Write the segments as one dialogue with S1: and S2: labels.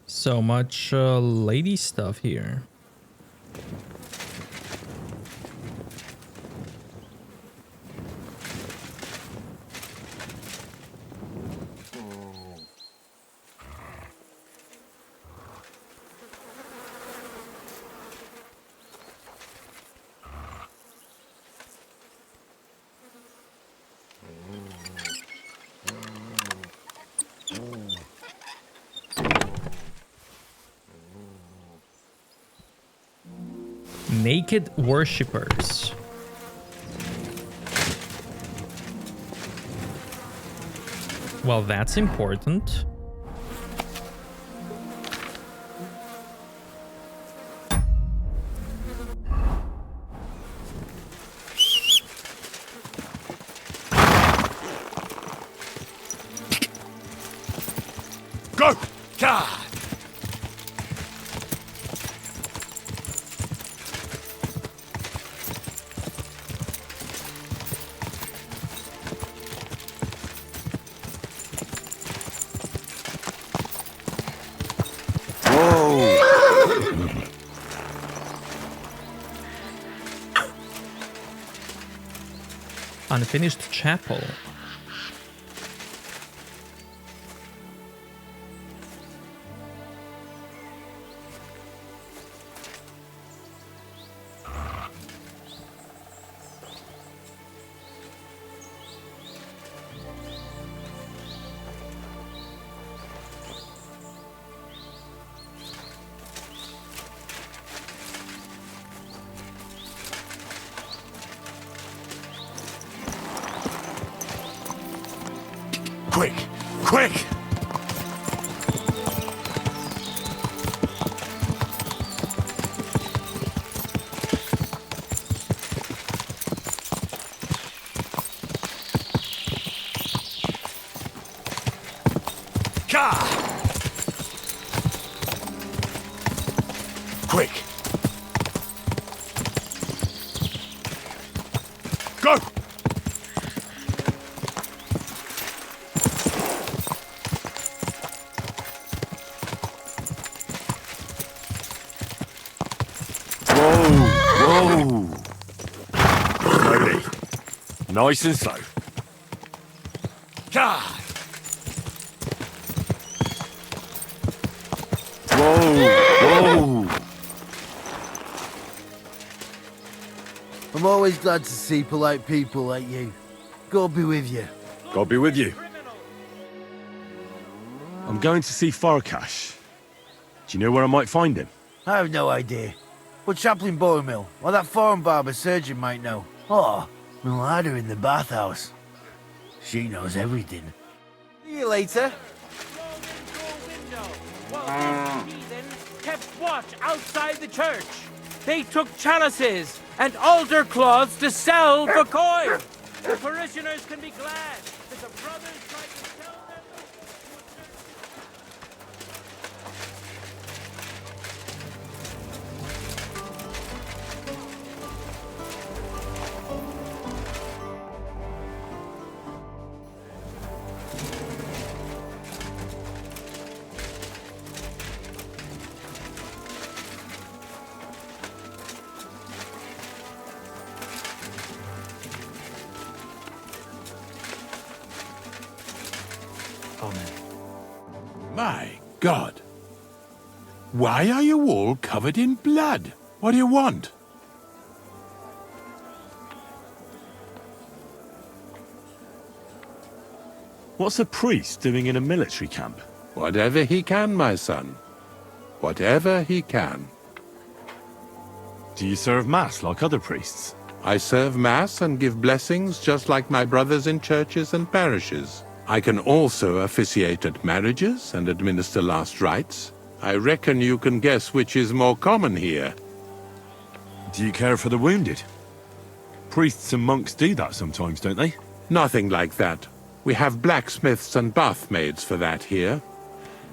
S1: So much lady stuff here. Naked worshippers. Well, that's important.
S2: Go! God!
S1: Unfinished chapel.
S2: Quick! Quick! God! Quick! Go! Whoa! Slowly. Nice and slow. God! Whoa!
S3: I'm always glad to see polite people like you. God be with you.
S2: God be with you. I'm going to see Farkas. Do you know where I might find him?
S3: I have no idea. But Chaplain Boromil, or that foreign barber surgeon might know. Oh, Milada in the bathhouse. She knows everything. See you later.
S4: Kept watch outside the church. They took chalices and altar cloths to sell for coin. The parishioners can be glad that the brothers tried to sell them.
S5: My God. Why are you all covered in blood? What do you want?
S2: What's a priest doing in a military camp?
S5: Whatever he can, my son. Whatever he can.
S2: Do you serve mass like other priests?
S5: I serve Mass and give blessings just like my brothers in churches and parishes. I can also officiate at marriages and administer last rites. I reckon you can guess which is more common here.
S2: Do you care for the wounded? Priests and monks do that sometimes, don't they?
S5: Nothing like that. We have blacksmiths and bathmaids for that here.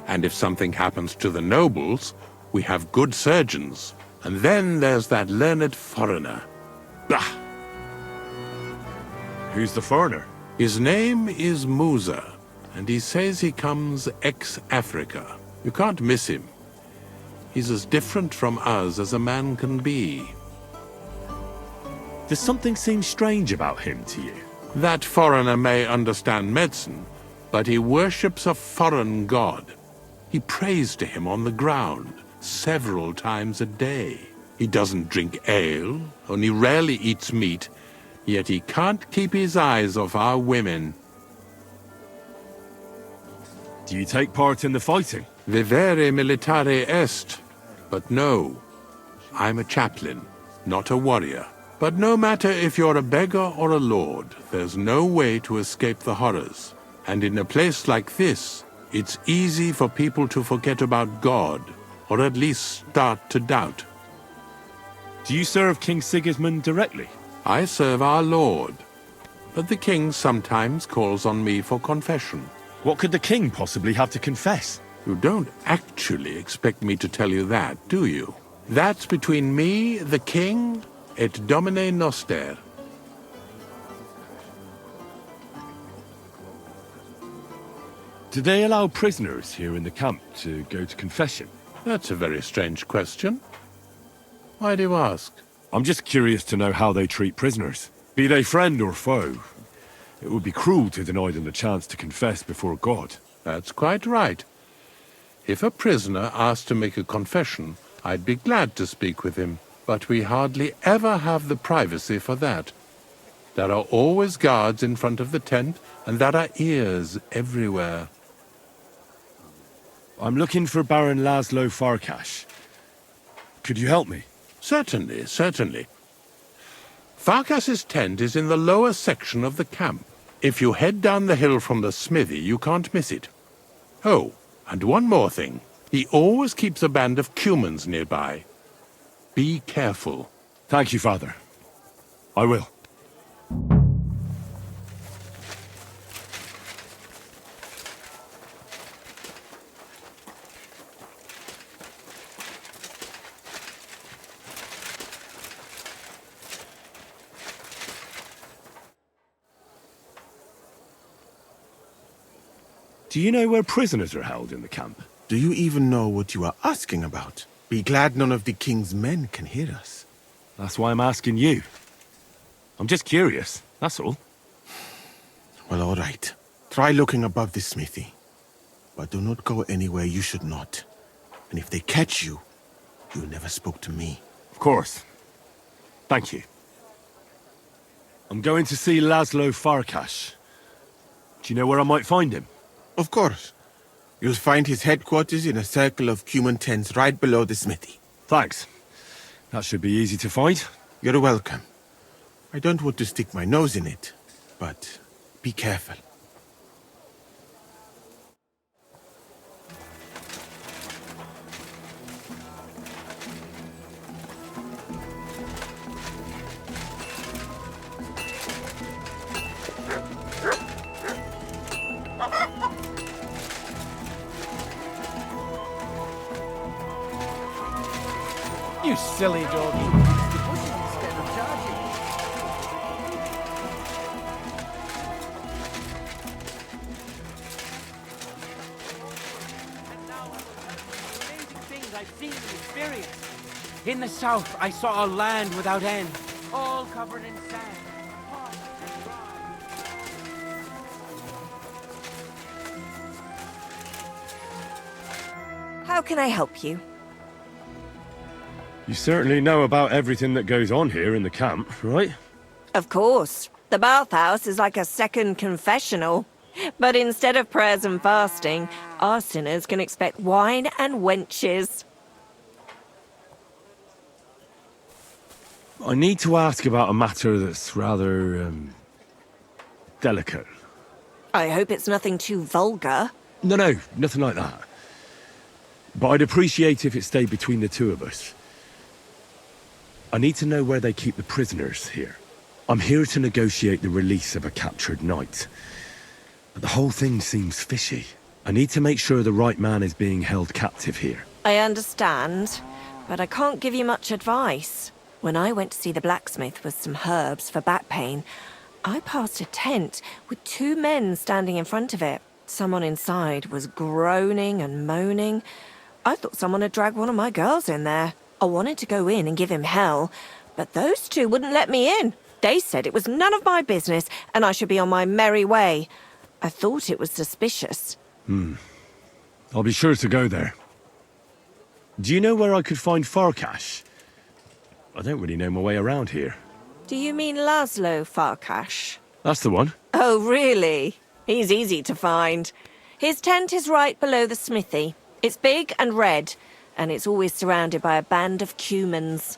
S5: And if something happens to the nobles, we have good surgeons. And then there's that learned foreigner. Bah!
S2: Who's the foreigner?
S5: His name is Musa, and he says he comes ex-Africa. You can't miss him. He's as different from us as a man can be.
S2: Does something seem strange about him to you?
S5: That foreigner may understand medicine, but he worships a foreign god. He prays to him on the ground several times a day. He doesn't drink ale, only rarely eats meat, yet he can't keep his eyes off our women.
S2: Do you take part in the fighting?
S5: Vivere militare est. But no, I'm a chaplain, not a warrior. But no matter if you're a beggar or a lord, there's no way to escape the horrors. And in a place like this, it's easy for people to forget about God, or at least start to doubt.
S2: Do you serve King Sigismund directly?
S5: I serve our Lord, but the king sometimes calls on me for confession.
S2: What could the king possibly have to confess?
S5: You don't actually expect me to tell you that, do you? That's between me, the king, et Domine Noster.
S2: Do they allow prisoners here in the camp to go to confession?
S5: That's a very strange question. Why do you ask?
S2: I'm just curious to know how they treat prisoners. Be they friend or foe. It would be cruel to deny them the chance to confess before God.
S5: That's quite right. If a prisoner asked to make a confession, I'd be glad to speak with him. But we hardly ever have the privacy for that. There are always guards in front of the tent, and there are ears everywhere.
S2: I'm looking for Baron Laszlo Farkas. Could you help me?
S5: Certainly, certainly. Farkas's tent is in the lower section of the camp. If you head down the hill from the smithy, you can't miss it. Oh, and one more thing. He always keeps a band of Cumans nearby. Be careful.
S2: Thank you, Father. I will. Do you know where prisoners are held in the camp?
S6: Do you even know what you are asking about? Be glad none of the king's men can hear us.
S2: That's why I'm asking you. I'm just curious, that's all.
S6: Well, all right. Try looking above the smithy. But do not go anywhere you should not. And if they catch you, you never spoke to me.
S2: Of course. Thank you. I'm going to see Laszlo Farkas. Do you know where I might find him?
S6: Of course. You'll find his headquarters in a circle of Cuman tents right below the smithy.
S2: Thanks. That should be easy to find.
S6: You're welcome. I don't want to stick my nose in it, but be careful.
S3: You silly doggy.
S4: In the south, I saw a land without end, all covered in sand. hot and dry.
S7: How can I help you?
S2: You certainly know about everything that goes on here in the camp, right?
S7: Of course. The bathhouse is like a second confessional. But instead of prayers and fasting, our sinners can expect wine and wenches.
S2: I need to ask about a matter that's rather, delicate.
S7: I hope it's nothing too vulgar.
S2: No, nothing like that. but I'd appreciate if it stayed between the two of us. I need to know where they keep the prisoners here. I'm here to negotiate the release of a captured knight. But the whole thing seems fishy. I need to make sure the right man is being held captive here.
S7: I understand, but I can't give you much advice. When I went to see the blacksmith with some herbs for back pain, I passed a tent with 2 men standing in front of it. Someone inside was groaning and moaning. I thought someone had dragged one of my girls in there. I wanted to go in and give him hell, but those 2 wouldn't let me in. They said it was none of my business and I should be on my merry way. I thought it was suspicious.
S2: I'll be sure to go there. Do you know where I could find Farkas? I don't really know my way around here.
S7: Do you mean Laszlo Farkas?
S2: That's the one.
S7: Oh, really? He's easy to find. His tent is right below the smithy. It's big and red, and it's always surrounded by a band of cumans.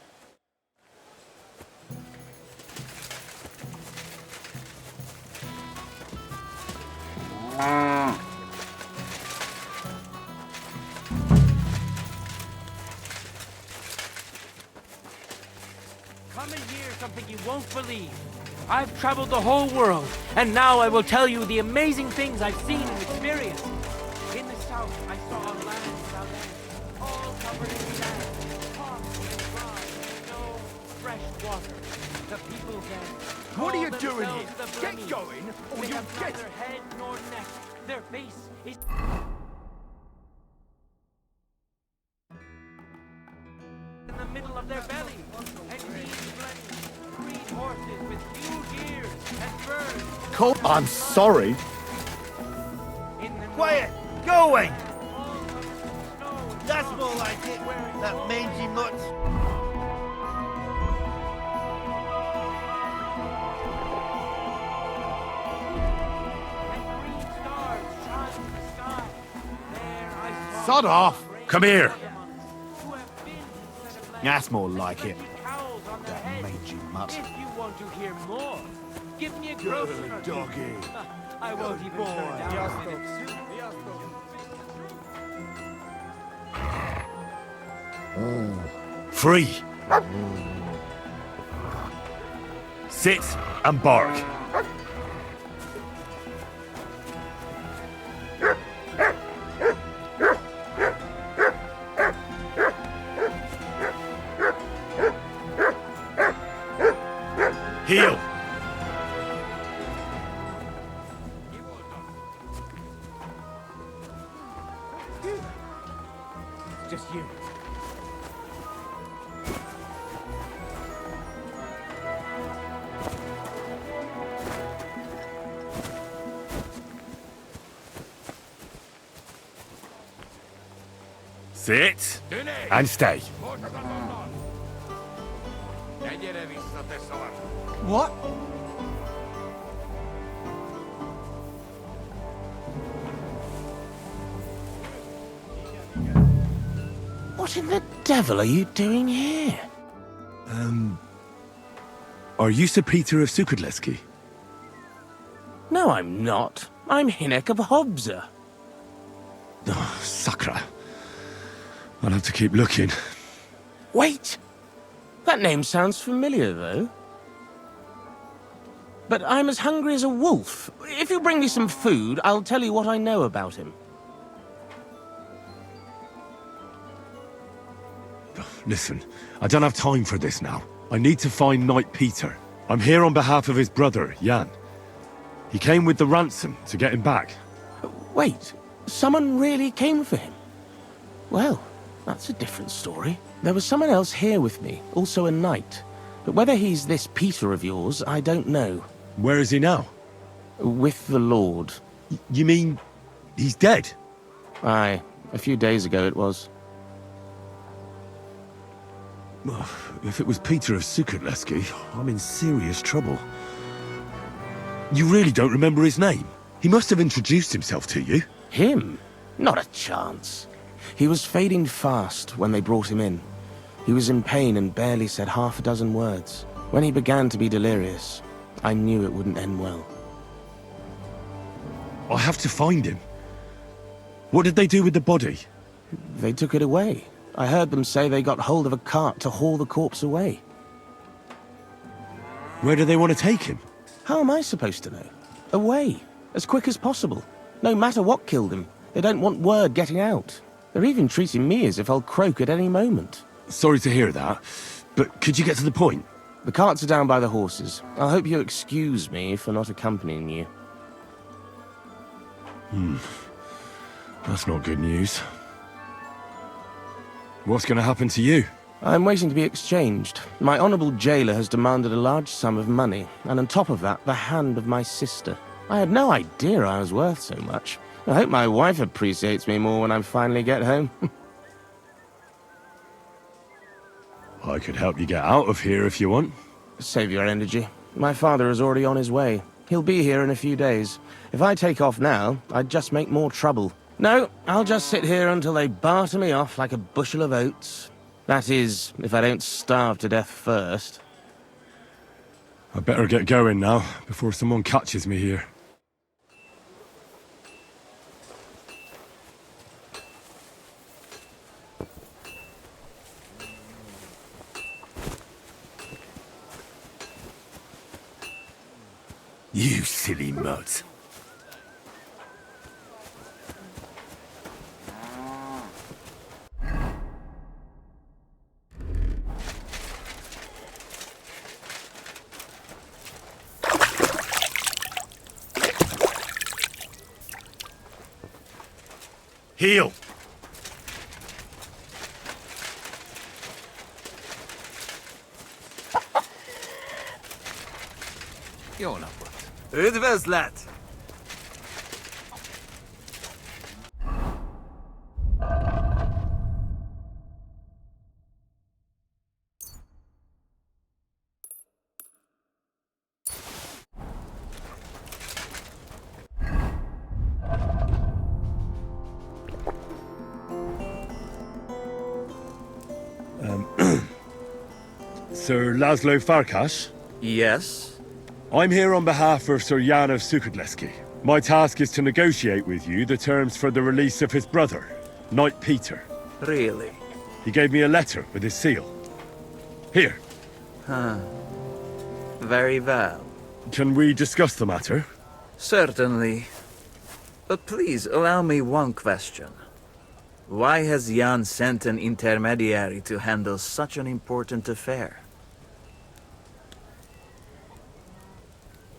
S4: Come and hear something you won't believe. I've traveled the whole world, and now I will tell you the amazing things I've seen and experienced. In the south, I saw a land without end, all covered in sand, hot and dry, no fresh water. The people then
S3: What are you
S4: call
S3: doing
S4: themselves
S3: here?
S4: the
S3: Get
S4: Burmese.
S3: going, or
S4: They
S3: you'll
S4: have
S3: get...
S4: neither head nor neck. Their face is in the middle of their belly, and green horses with huge ears and furs.
S3: Cole, I'm sorry.
S4: In the
S3: Quiet! Go away!
S4: all covered with snow and
S3: That's
S4: frost,
S3: more like it.
S4: wearing
S3: That
S4: long
S3: mangy mutt.
S4: and green stars shine in the sky. There I saw
S3: Sod off!
S2: Come here.
S4: who have been to the land.
S3: That's more like it.
S4: Cowls on their
S3: That
S4: heads.
S3: mangy mutt.
S4: If you want to hear more, give me a groschen or two.
S3: doggy.
S4: I won't even turn down a minute soup.
S2: Free. Sit and bark. Heel.
S4: Just you.
S2: Sit and stay.
S3: What? What in the devil are you doing here?
S2: Are you Sir Peter of Sukadleski?
S3: No, I'm not. I'm Hinek of Hobza.
S2: Oh, Sakra. I'll have to keep looking.
S3: Wait! That name sounds familiar, though. But I'm as hungry as a wolf. If you bring me some food, I'll tell you what I know about him.
S2: Listen, I don't have time for this now. I need to find Knight Peter. I'm here on behalf of his brother, Jan. He came with the ransom to get him back.
S3: Wait, someone really came for him? Well, that's a different story. There was someone else here with me, also a knight. But whether he's this Peter of yours, I don't know.
S2: Where is he now?
S3: With the Lord.
S2: You mean he's dead?
S3: Aye, a few days ago it was.
S2: If it was Peter of Sukadleski, I'm in serious trouble. You really don't remember his name? He must have introduced himself to you.
S3: Him? Not a chance. He was fading fast when they brought him in. He was in pain and barely said half a dozen words. When he began to be delirious, I knew it wouldn't end well.
S2: I have to find him. What did they do with the body?
S3: They took it away. I heard them say they got hold of a cart to haul the corpse away.
S2: Where do they want to take him?
S3: How am I supposed to know? Away, as quick as possible. No matter what killed him, they don't want word getting out. They're even treating me as if I'll croak at any moment.
S2: Sorry to hear that, but could you get to the point?
S3: The carts are down by the horses. I hope you'll excuse me for not accompanying you.
S2: That's not good news. What's going to happen to you?
S3: I'm waiting to be exchanged. My honourable jailer has demanded a large sum of money, and on top of that, the hand of my sister. I had no idea I was worth so much. I hope my wife appreciates me more when I finally get home.
S2: I could help you get out of here if you want.
S3: Save your energy. My father is already on his way. He'll be here in a few days. If I take off now, I'd just make more trouble. No, I'll just sit here until they barter me off like a bushel of oats. That is, if I don't starve to death first.
S2: I better get going now, before someone catches me here. You silly mutt. Heal!
S8: Jó napot! Üdvözlet!
S2: Sir Laszlo Farkas?
S8: Yes?
S2: I'm here on behalf of Sir Jan of Sukadleski. My task is to negotiate with you the terms for the release of his brother, Knight Peter.
S8: Really?
S2: He gave me a letter with his seal. Here.
S8: Very well.
S2: Can we discuss the matter?
S8: Certainly. But please allow me one question. Why has Jan sent an intermediary to handle such an important affair?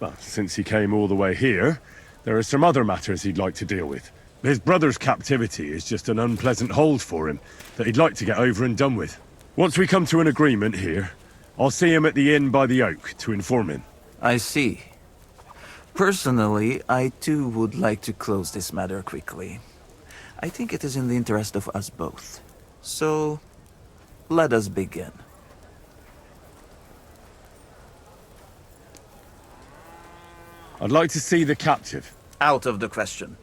S2: Well, since he came all the way here, there are some other matters he'd like to deal with. His brother's captivity is just an unpleasant hold for him that he'd like to get over and done with. Once we come to an agreement here, I'll see him at the inn by the oak to inform him.
S8: I see. Personally, I too would like to close this matter quickly. I think it is in the interest of us both. So, let us begin.
S2: I'd like to see the captive.
S8: Out of the question.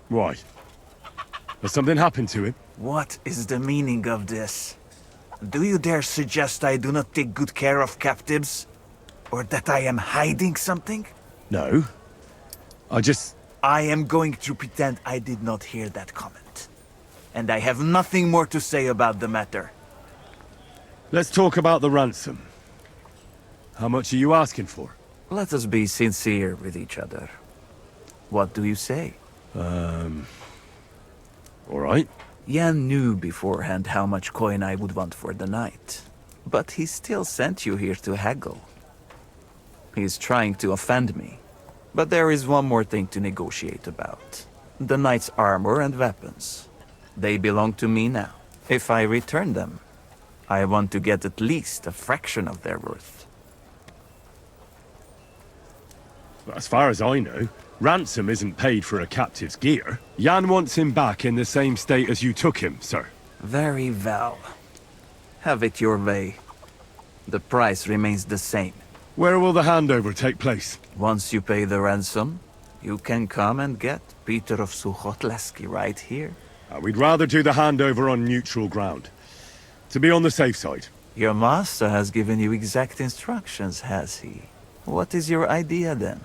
S2: Why? Has something happened to him?
S8: What is the meaning of this? Do you dare suggest I do not take good care of captives? Or that I am hiding something?
S2: No.
S8: I am going to pretend I did not hear that comment. And I have nothing more to say about the matter.
S2: Let's talk about the ransom. How much are you asking for?
S8: Let us be sincere with each other. What do you say?
S2: All right.
S8: Jan knew beforehand how much coin I would want for the night. But he still sent you here to haggle. He's trying to offend me. But there is one more thing to negotiate about. The knight's armor and weapons. They belong to me now. If I return them, I want to get at least a fraction of their worth.
S2: As far as I know, ransom isn't paid for a captive's gear. Jan wants him back in the same state as you took him, sir.
S8: Very well. Have it your way. The price remains the same.
S2: Where will the handover take place?
S8: Once you pay the ransom, you can come and get Peter of Suchotleski right here.
S2: We'd rather do the handover on neutral ground. To be on the safe side.
S8: Your master has given you exact instructions, has he? What is your idea then?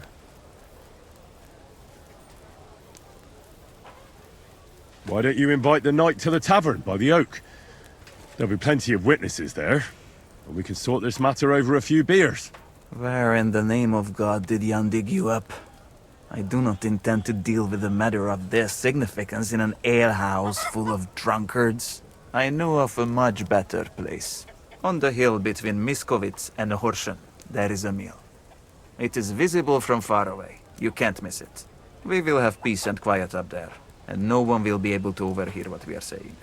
S2: Why don't you invite the knight to the tavern by the oak? There'll be plenty of witnesses there, and we can sort this matter over a few beers.
S8: Where in the name of God did Jan dig you up? I do not intend to deal with a matter of this significance in an alehouse full of drunkards. I know of a much better place. On the hill between Miskovitz and Horsen, there is a mill. It is visible from far away. You can't miss it. We will have peace and quiet up there, and no one will be able to overhear what we are saying.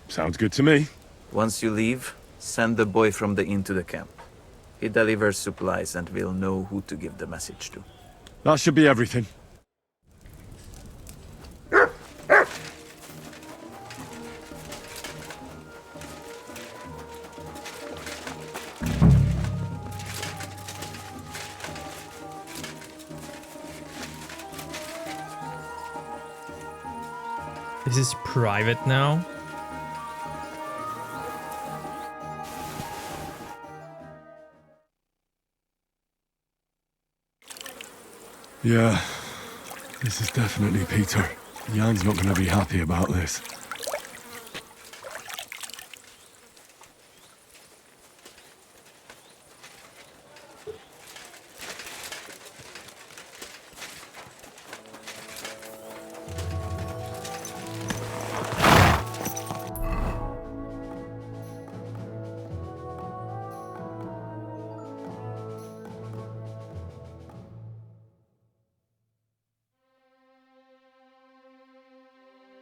S2: Sounds good to me.
S8: Once you leave, send the boy from the inn to the camp. He delivers supplies and will know who to give the message to.
S2: That should be everything.
S1: This is private now.
S2: Yeah, this is definitely Peter. Jan's not going to be happy about this.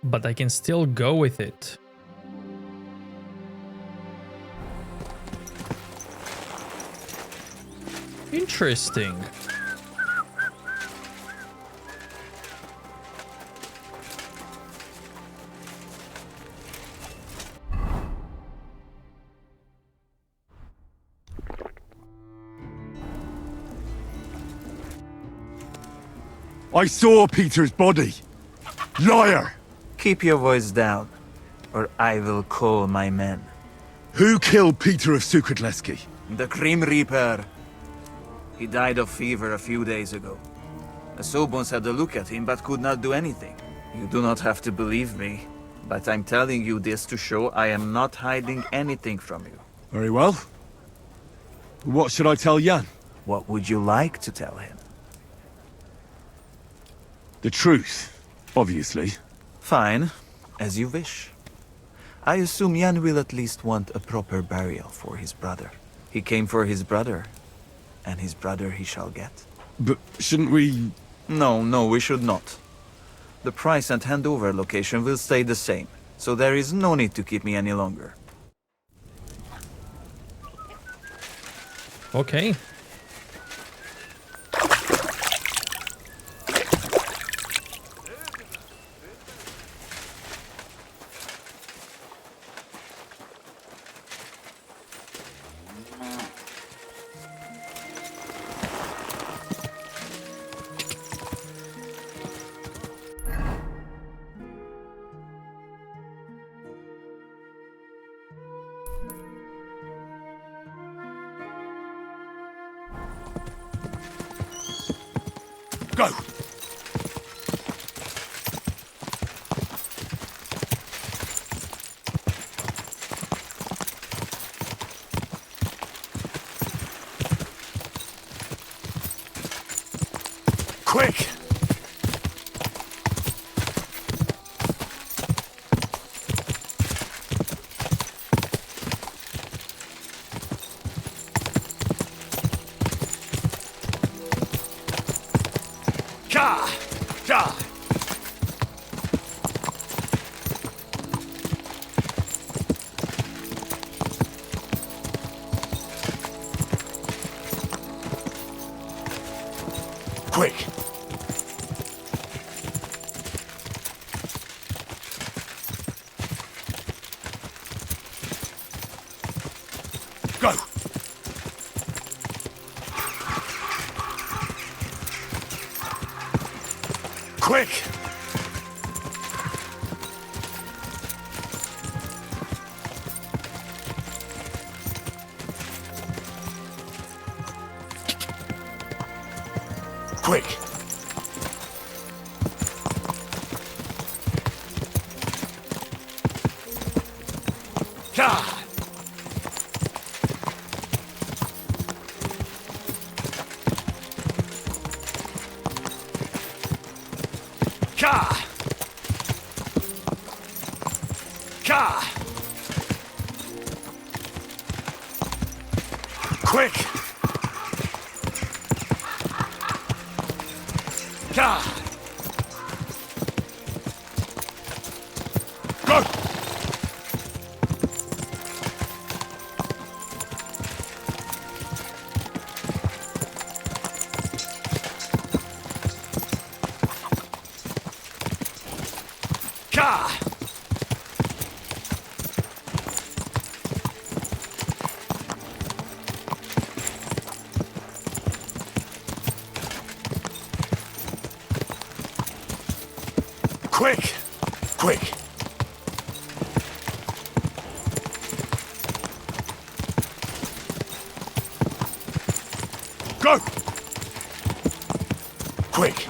S1: But I can still go with it. Interesting.
S2: I saw Peter's body. Liar!
S8: Keep your voice down, or I will call my men.
S2: Who killed Peter of Sukadleski?
S8: The Grim Reaper. He died of fever a few days ago. The Sobons had a look at him but could not do anything. You do not have to believe me, but I'm telling you this to show I am not hiding anything from you.
S2: Very well. What should I tell Jan?
S8: What would you like to tell him?
S2: The truth, obviously.
S8: Fine, as you wish. I assume Jan will at least want a proper burial for his brother. He came for his brother, and his brother he shall get.
S2: But shouldn't we...
S8: No, we should not. The price and handover location will stay the same, so there is no need to keep me any longer.
S1: Okay.
S2: Go! Quick! Quick! Go! Quick! Quick!
S4: Ka! Ka! Ka! Quick! Ka! Go! Ka! Quick! Quick! Go! Quick!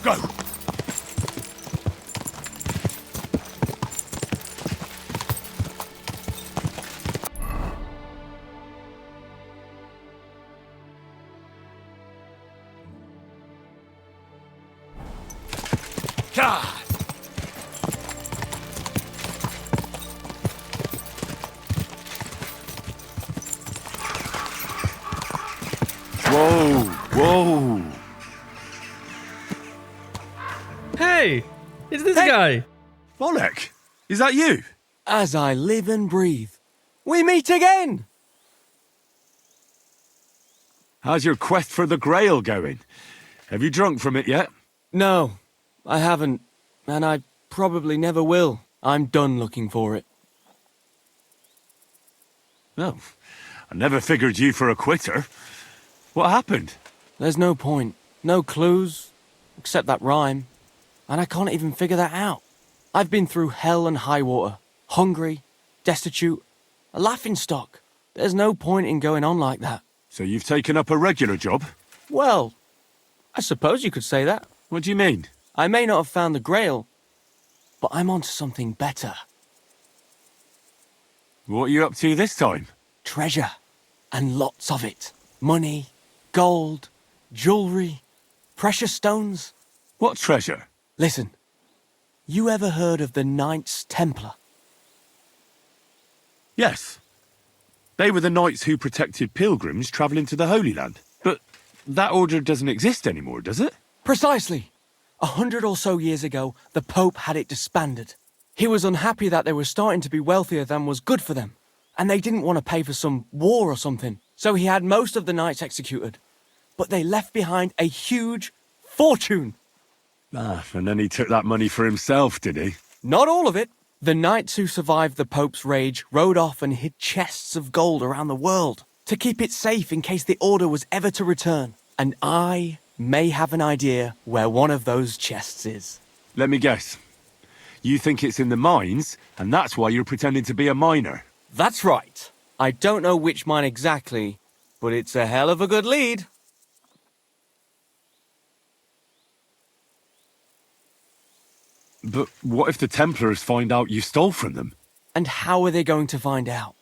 S4: Go! Ka!
S2: Whoa, whoa.
S1: Hey, it's this guy.
S2: Bolek, is that you?
S4: As I live and breathe, we meet again!
S2: How's your quest for the Grail going? Have you drunk from it yet?
S4: No, I haven't, and I probably never will. I'm done looking for it.
S2: No, I never figured you for a quitter. What happened?
S4: There's no point, no clues, except that rhyme, and I can't even figure that out. I've been through hell and high water, hungry, destitute, a laughingstock. There's no point in going on like that.
S2: So you've taken up a regular job?
S4: Well, I suppose you could say that.
S2: What do you mean?
S4: I may not have found the Grail, but I'm onto something better.
S2: What are you up to this time?
S4: Treasure, and lots of it. Money, gold, jewelry, precious stones.
S2: What treasure?
S4: Listen, you ever heard of the Knights Templar?
S2: Yes. They were the knights who protected pilgrims travelling to the Holy Land. But that order doesn't exist anymore, does it?
S4: Precisely. 100 or so years ago, the Pope had it disbanded. He was unhappy that they were starting to be wealthier than was good for them, and they didn't want to pay for some war or something, so he had most of the knights executed. But they left behind a huge fortune.
S2: Ah, and then he took that money for himself, did he?
S4: Not all of it. The knights who survived the Pope's rage rode off and hid chests of gold around the world to keep it safe in case the order was ever to return. And I may have an idea where one of those chests is.
S2: Let me guess. You think it's in the mines, and that's why you're pretending to be a miner.
S4: That's right. I don't know which mine exactly, but it's a hell of a good lead.
S2: But what if the Templars find out you stole from them?
S4: And how are they going to find out?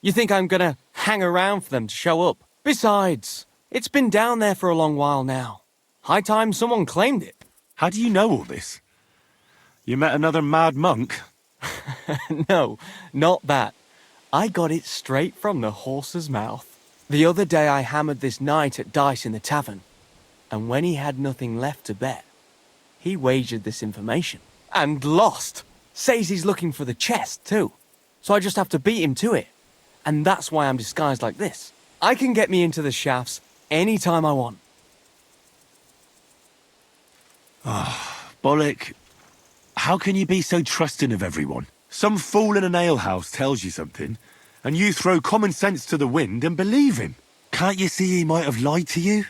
S4: You think I'm gonna hang around for them to show up? Besides, it's been down there for a long while now. High time someone claimed it.
S2: How do you know all this? You met another mad monk?
S4: No, not that. I got it straight from the horse's mouth. The other day I hammered this knight at dice in the tavern, and when he had nothing left to bet, he wagered this information. And lost. Says he's looking for the chest, too. So I just have to beat him to it. And that's why I'm disguised like this. I can get me into the shafts anytime I want.
S2: Bolek, how can you be so trusting of everyone? Some fool in an alehouse tells you something, and you throw common sense to the wind and believe him. Can't you see he might have lied to you?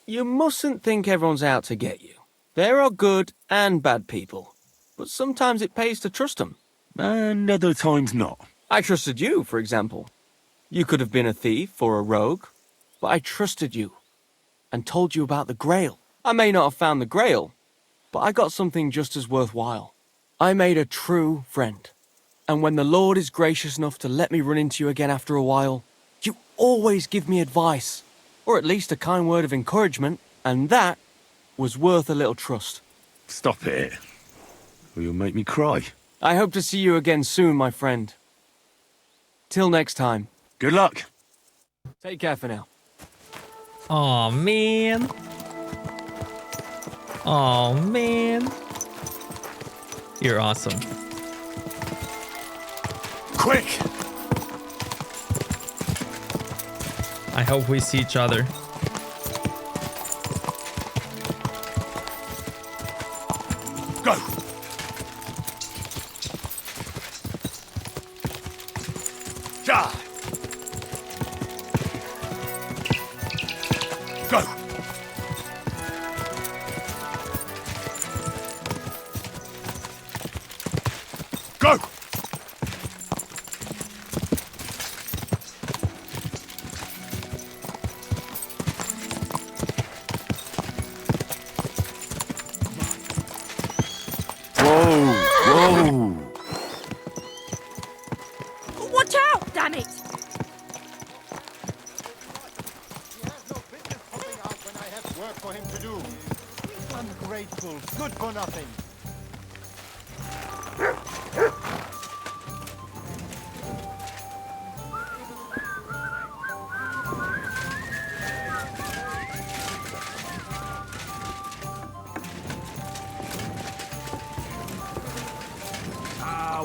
S4: You mustn't think everyone's out to get you. There are good and bad people, but sometimes it pays to trust them.
S2: And other times not.
S4: I trusted you, for example. You could have been a thief or a rogue, but I trusted you and told you about the Grail. I may not have found the Grail, but I got something just as worthwhile. I made a true friend. And when the Lord is gracious enough to let me run into you again after a while, you always give me advice, or at least a kind word of encouragement, and that was worth a little trust.
S2: Stop it. Or you'll make me cry.
S4: I hope to see you again soon, my friend. Till next time.
S2: Good luck.
S4: Take care for now.
S1: Aw, man. Aw, man. You're awesome.
S2: Quick!
S1: I hope we see each other.
S2: Go! Ja! Go! Go! Whoa!
S7: Watch out, damn it!
S9: He has no business coming out when I have work for him to do. Ungrateful, good for nothing.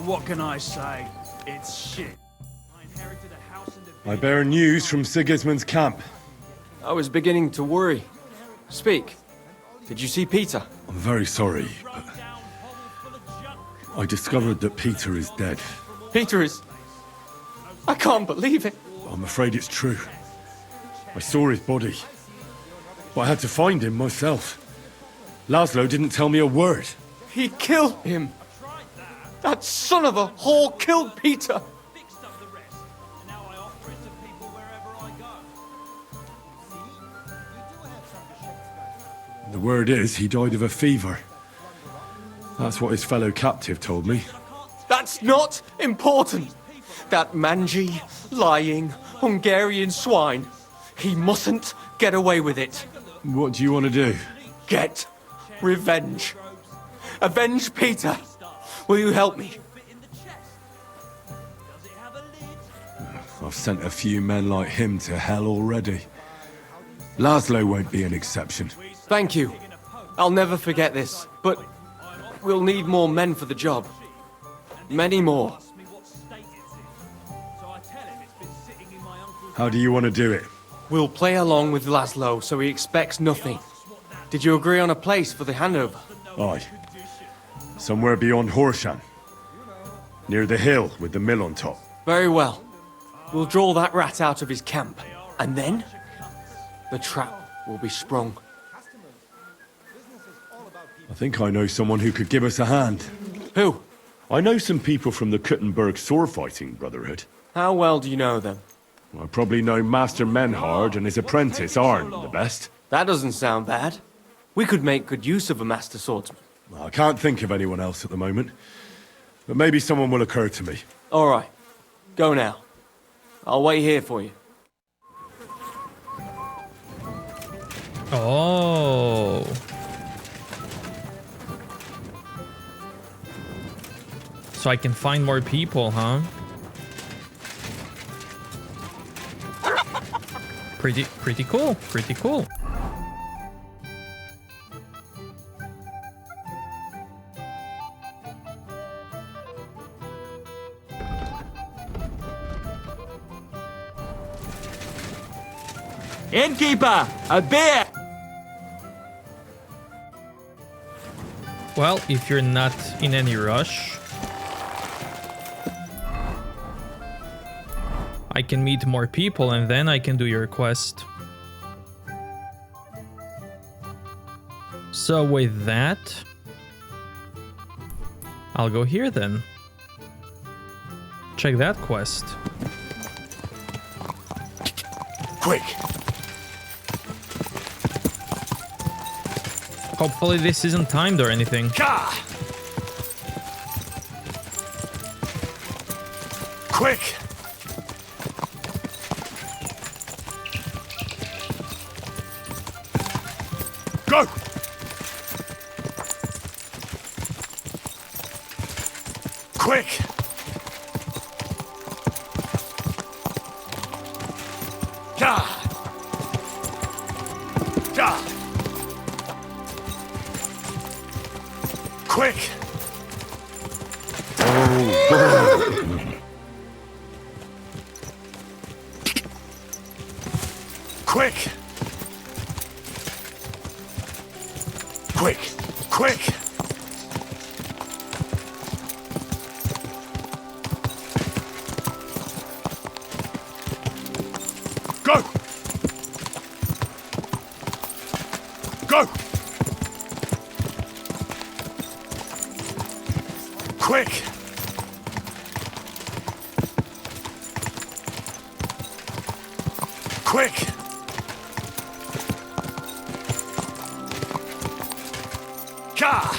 S10: What can I say? It's shit. I inherited a house and
S2: I bear news from Sigismund's camp.
S4: I was beginning to worry. Speak. Did you see Peter?
S2: I'm very sorry, but I discovered that Peter is dead.
S4: Peter is... I can't believe it.
S2: I'm afraid it's true. I saw his body, but I had to find him myself. Laszlo didn't tell me a word.
S4: He killed him. That son of a whore killed Peter.
S2: The word is he died of a fever. That's what his fellow captive told me.
S4: That's not important. That mangy, lying, Hungarian swine. He mustn't get away with it.
S2: What do you want to do?
S4: Get revenge. Avenge Peter. Will you help me?
S2: I've sent a few men like him to hell already. Laszlo won't be an exception.
S4: Thank you. I'll never forget this, but we'll need more men for the job. Many more.
S2: How do you want to do it?
S4: We'll play along with Laszlo so he expects nothing. Did you agree on a place for the handover?
S2: Aye. Somewhere beyond Horshan. Near the hill with the mill on top.
S4: Very well. We'll draw that rat out of his camp. And then, the trap will be sprung.
S2: I think I know someone who could give us a hand.
S4: Who?
S2: I know some people from the Kuttenberg sword fighting brotherhood.
S4: How well do you know them?
S2: I probably know Master Menhard and his apprentice Arn the best.
S4: That doesn't sound bad. We could make good use of a master swordsman.
S2: I can't think of anyone else at the moment. But maybe someone will occur to me.
S4: All right. Go now. I'll wait here for you.
S1: Oh. So I can find more people, huh? Pretty cool. Pretty cool.
S10: Innkeeper, a beer!
S1: Well, if you're not in any rush, I can meet more people and then I can do your quest. So with that, I'll go here then. Check that quest.
S2: Quick!
S1: Hopefully this isn't timed or anything.
S2: Quick! Go! Quick! Gah! Gah! Quick! Quick! Quick! Quick! Go! Go! Quick! Quick! Gah!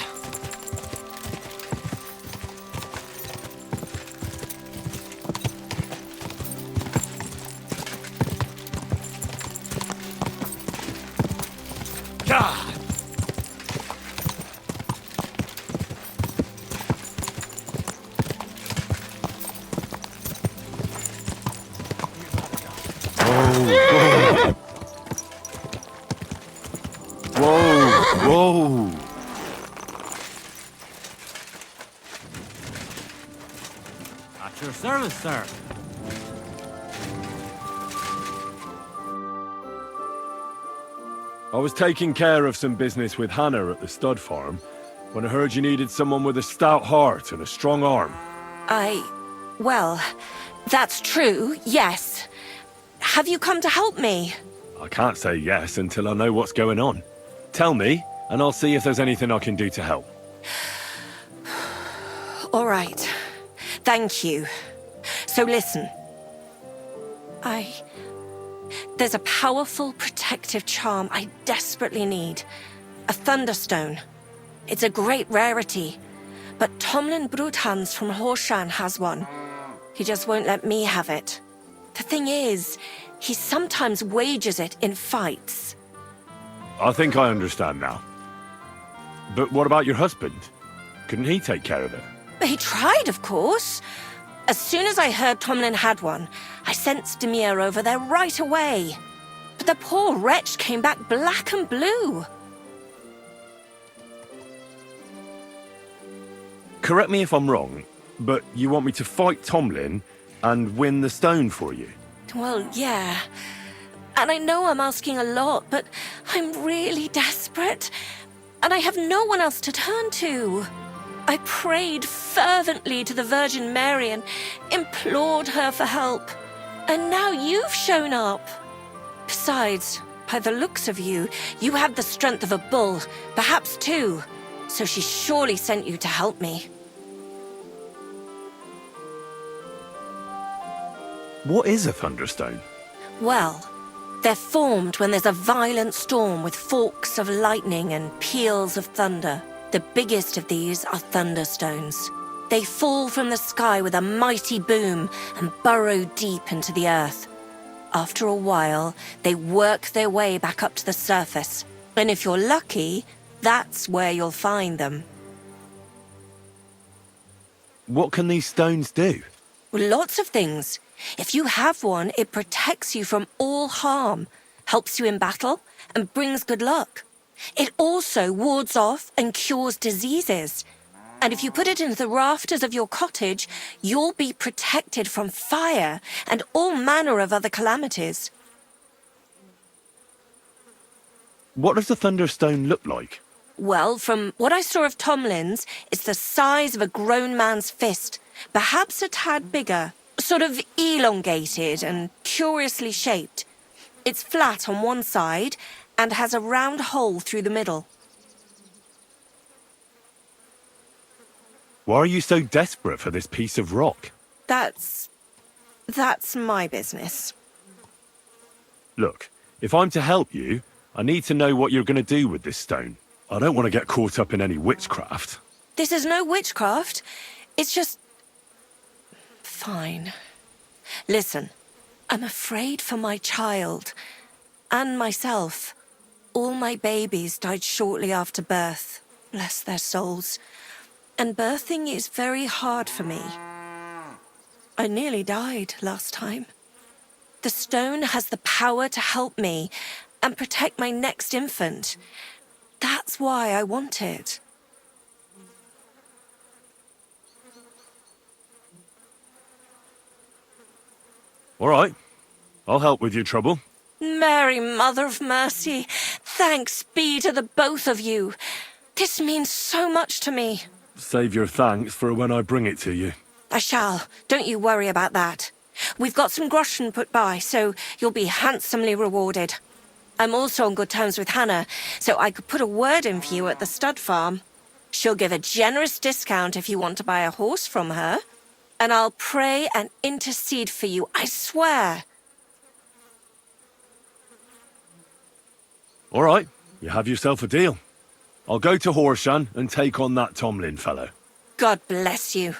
S2: Gah!
S6: Whoa!
S10: At your service, sir.
S2: I was taking care of some business with Hannah at the stud farm when I heard you needed someone with a stout heart and a strong arm.
S7: Well, that's true, yes. Have you come to help me?
S2: I can't say yes until I know what's going on. Tell me, and I'll see if there's anything I can do to help.
S7: All right. Thank you. So listen. There's a powerful protective charm I desperately need. A thunderstone. It's a great rarity. But Tomlin Bruthans from Horshan has one. He just won't let me have it. The thing is, he sometimes wages it in fights.
S2: I think I understand now. But what about your husband? Couldn't he take care of it?
S7: He tried, of course. As soon as I heard Tomlin had one, I sent Demir over there right away. But the poor wretch came back black and blue.
S2: Correct me if I'm wrong, but you want me to fight Tomlin and win the stone for you?
S7: Well, yeah. And I know I'm asking a lot, but I'm really desperate. And I have no one else to turn to. I prayed fervently to the Virgin Mary and implored her for help. And now you've shown up. Besides, by the looks of you, you have the strength of a bull, perhaps two. So she surely sent you to help me.
S2: What is a thunderstone?
S7: Well, they're formed when there's a violent storm with forks of lightning and peals of thunder. The biggest of these are thunderstones. They fall from the sky with a mighty boom and burrow deep into the earth. After a while, they work their way back up to the surface. And if you're lucky, that's where you'll find them.
S2: What can these stones do?
S7: Well, lots of things. If you have one, it protects you from all harm, helps you in battle, and brings good luck. It also wards off and cures diseases. And if you put it into the rafters of your cottage, you'll be protected from fire and all manner of other calamities.
S2: What does the thunderstone look like?
S7: Well, from what I saw of Tomlin's, it's the size of a grown man's fist, perhaps a tad bigger, sort of elongated and curiously shaped. It's flat on one side and has a round hole through the middle.
S2: Why are you so desperate for this piece of rock?
S7: That's my business.
S2: Look, if I'm to help you, I need to know what you're going to do with this stone. I don't want to get caught up in any witchcraft.
S7: This is no witchcraft. It's just... Fine. Listen, I'm afraid for my child. And myself. All my babies died shortly after birth. Bless their souls. And birthing is very hard for me. I nearly died last time. The stone has the power to help me and protect my next infant. That's why I want it.
S2: All right. I'll help with your trouble.
S7: Mary, Mother of Mercy, thanks be to the both of you. This means so much to me.
S2: Save your thanks for when I bring it to you.
S7: I shall. Don't you worry about that. We've got some groschen put by, so you'll be handsomely rewarded. I'm also on good terms with Hannah, so I could put a word in for you at the stud farm. She'll give a generous discount if you want to buy a horse from her. And I'll pray and intercede for you, I swear.
S2: All right. You have yourself a deal. I'll go to Horshan and take on that Tomlin fellow.
S7: God bless you.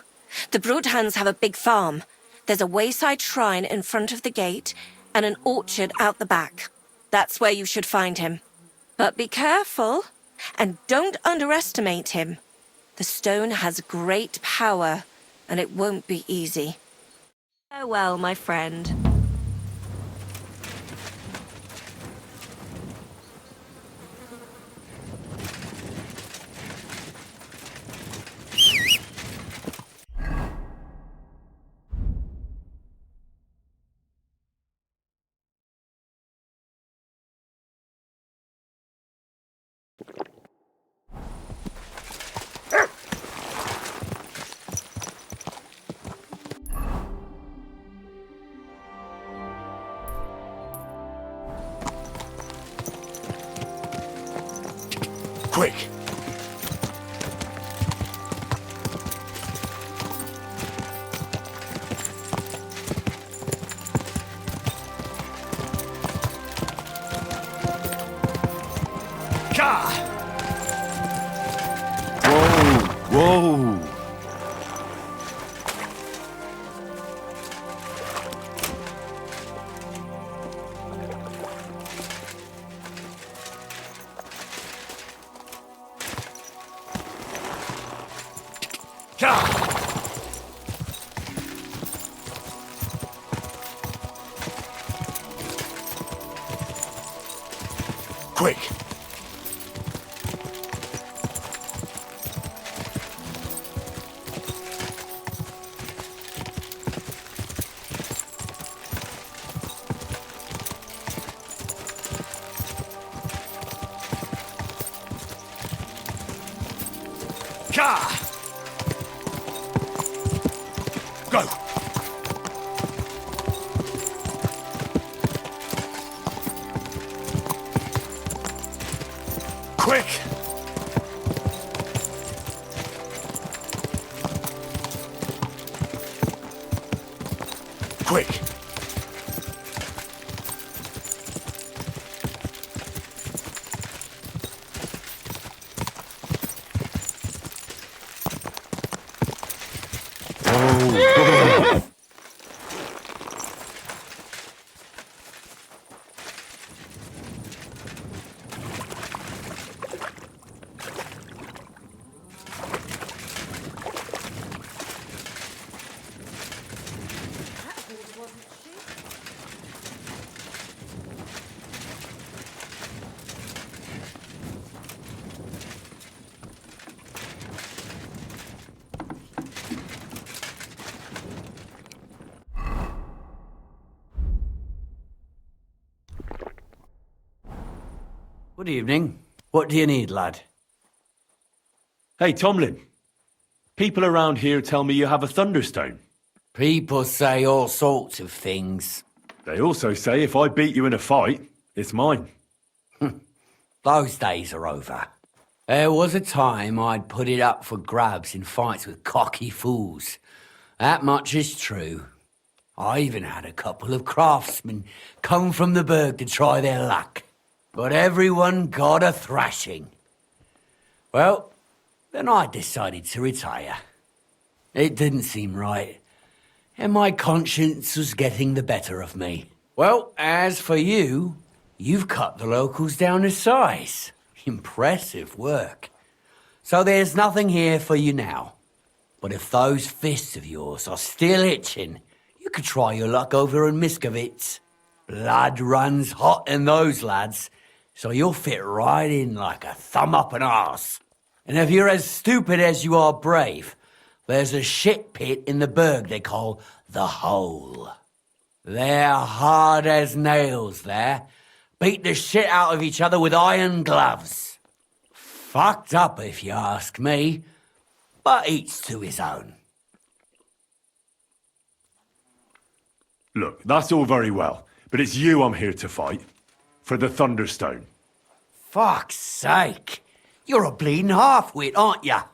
S7: The Broodhands have a big farm. There's a wayside shrine in front of the gate and an orchard out the back. That's where you should find him. But be careful, and don't underestimate him. The stone has great power, and it won't be easy. Farewell, my friend.
S2: Quick! Whoa! Quick! Go! Quick! Quick!
S4: Good evening. What do you need, lad?
S2: Hey, Tomlin. People around here tell me you have a thunderstone.
S4: People say all sorts of things.
S2: They also say if I beat you in a fight, it's mine.
S4: Those days are over. There was a time I'd put it up for grabs in fights with cocky fools. That much is true. I even had a couple of craftsmen come from the burg to try their luck. But everyone got a thrashing.
S11: Well, then I decided to retire. It didn't seem right, and my conscience was getting the better of me. Well, as for you, you've cut the locals down to size. Impressive work. So there's nothing here for you now. But if those fists of yours are still itching, you could try your luck over in Miskovitz. Blood runs hot in those lads, so you'll fit right in like a thumb up an arse. And if you're as stupid as you are brave, there's a shit pit in the burg they call the Hole. They're hard as nails there. Beat the shit out of each other with iron gloves. Fucked up if you ask me, but each to his own.
S2: Look, that's all very well, but it's you I'm here to fight. For the Thunderstone.
S11: Fuck's sake. You're a bleeding half-wit, aren't ya?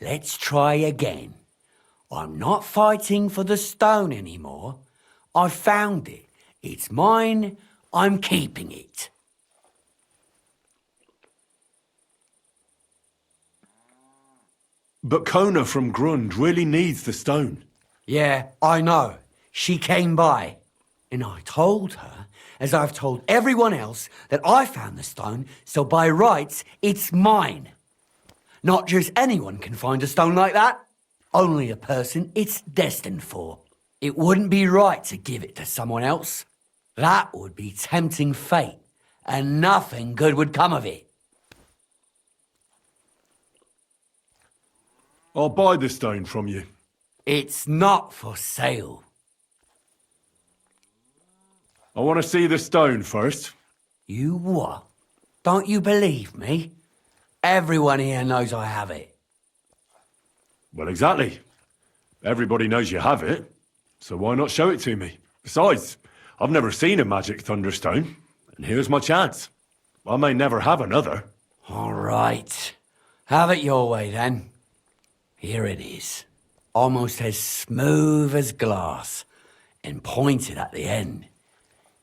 S11: Let's try again. I'm not fighting for the stone anymore. I found it. It's mine. I'm keeping it.
S2: But Kona from Grund really needs the stone.
S11: Yeah, I know. She came by. And I told her, as I've told everyone else, that I found the stone, so by rights, it's mine. Not just anyone can find a stone like that. Only a person it's destined for. It wouldn't be right to give it to someone else. That would be tempting fate, and nothing good would come of it.
S2: I'll buy the stone from you.
S11: It's not for sale.
S2: I want to see the stone first.
S11: You what? Don't you believe me? Everyone here knows I have it.
S2: Well, exactly. Everybody knows you have it, so why not show it to me? Besides, I've never seen a magic thunderstone, and here's my chance. I may never have another.
S11: All right. Have it your way, then. Here it is. Almost as smooth as glass, and pointed at the end.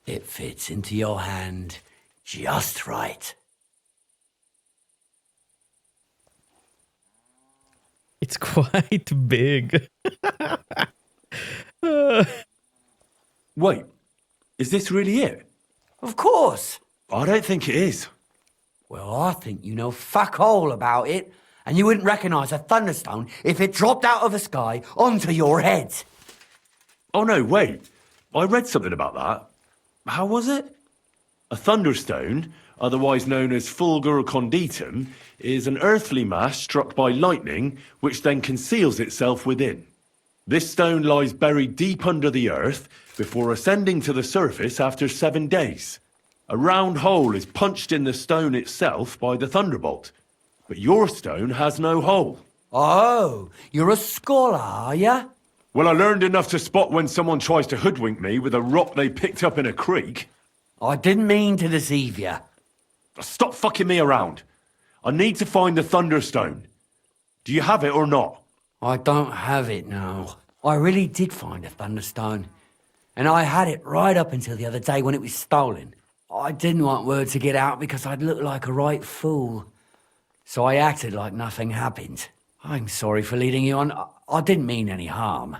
S11: It fits into your hand just right.
S1: It's quite big.
S2: Wait, is this really it?
S11: Of course.
S2: I don't think it is.
S11: Well, I think you know fuck all about it, and you wouldn't recognise a thunderstone if it dropped out of the sky onto your head.
S2: Oh no, wait. I read something about that. How was it? A thunderstone, otherwise known as fulgur conditum, is an earthly mass struck by lightning, which then conceals itself within. This stone lies buried deep under the earth before ascending to the surface after 7 days. A round hole is punched in the stone itself by the thunderbolt, but your stone has no hole.
S11: Oh, you're a scholar, are ya?
S2: Well, I learned enough to spot when someone tries to hoodwink me with a rock they picked up in a creek.
S11: I didn't mean to deceive you.
S2: Stop fucking me around. I need to find the Thunderstone. Do you have it or not?
S11: I don't have it now. I really did find a thunderstone. And I had it right up until the other day when it was stolen. I didn't want word to get out because I'd look like a right fool. So I acted like nothing happened. I'm sorry for leading you on. I didn't mean any harm.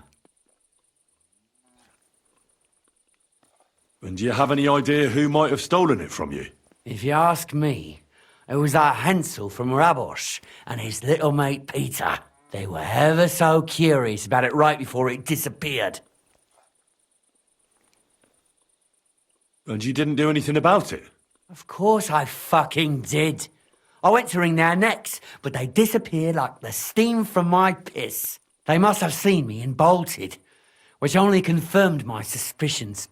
S2: And do you have any idea who might have stolen it from you?
S11: If you ask me, it was that Hensel from Rabosh and his little mate Peter. They were ever so curious about it right before it disappeared.
S2: And you didn't do anything about it?
S11: Of course I fucking did. I went to wring their necks, but they disappeared like the steam from my piss. They must have seen me and bolted, which only confirmed my suspicions.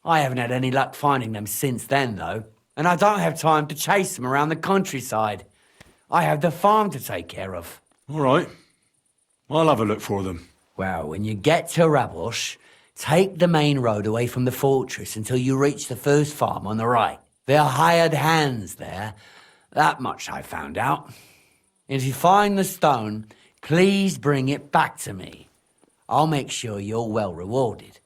S11: I haven't had any luck finding them since then, though, and I don't have time to chase them around the countryside. I have the farm to take care of.
S2: All right. I'll have a look for them.
S11: Well, when you get to Rabosh, take the main road away from the fortress until you reach the first farm on the right. They're hired hands there. That much I found out. If you find the stone, please bring it back to me. I'll make sure you're well rewarded.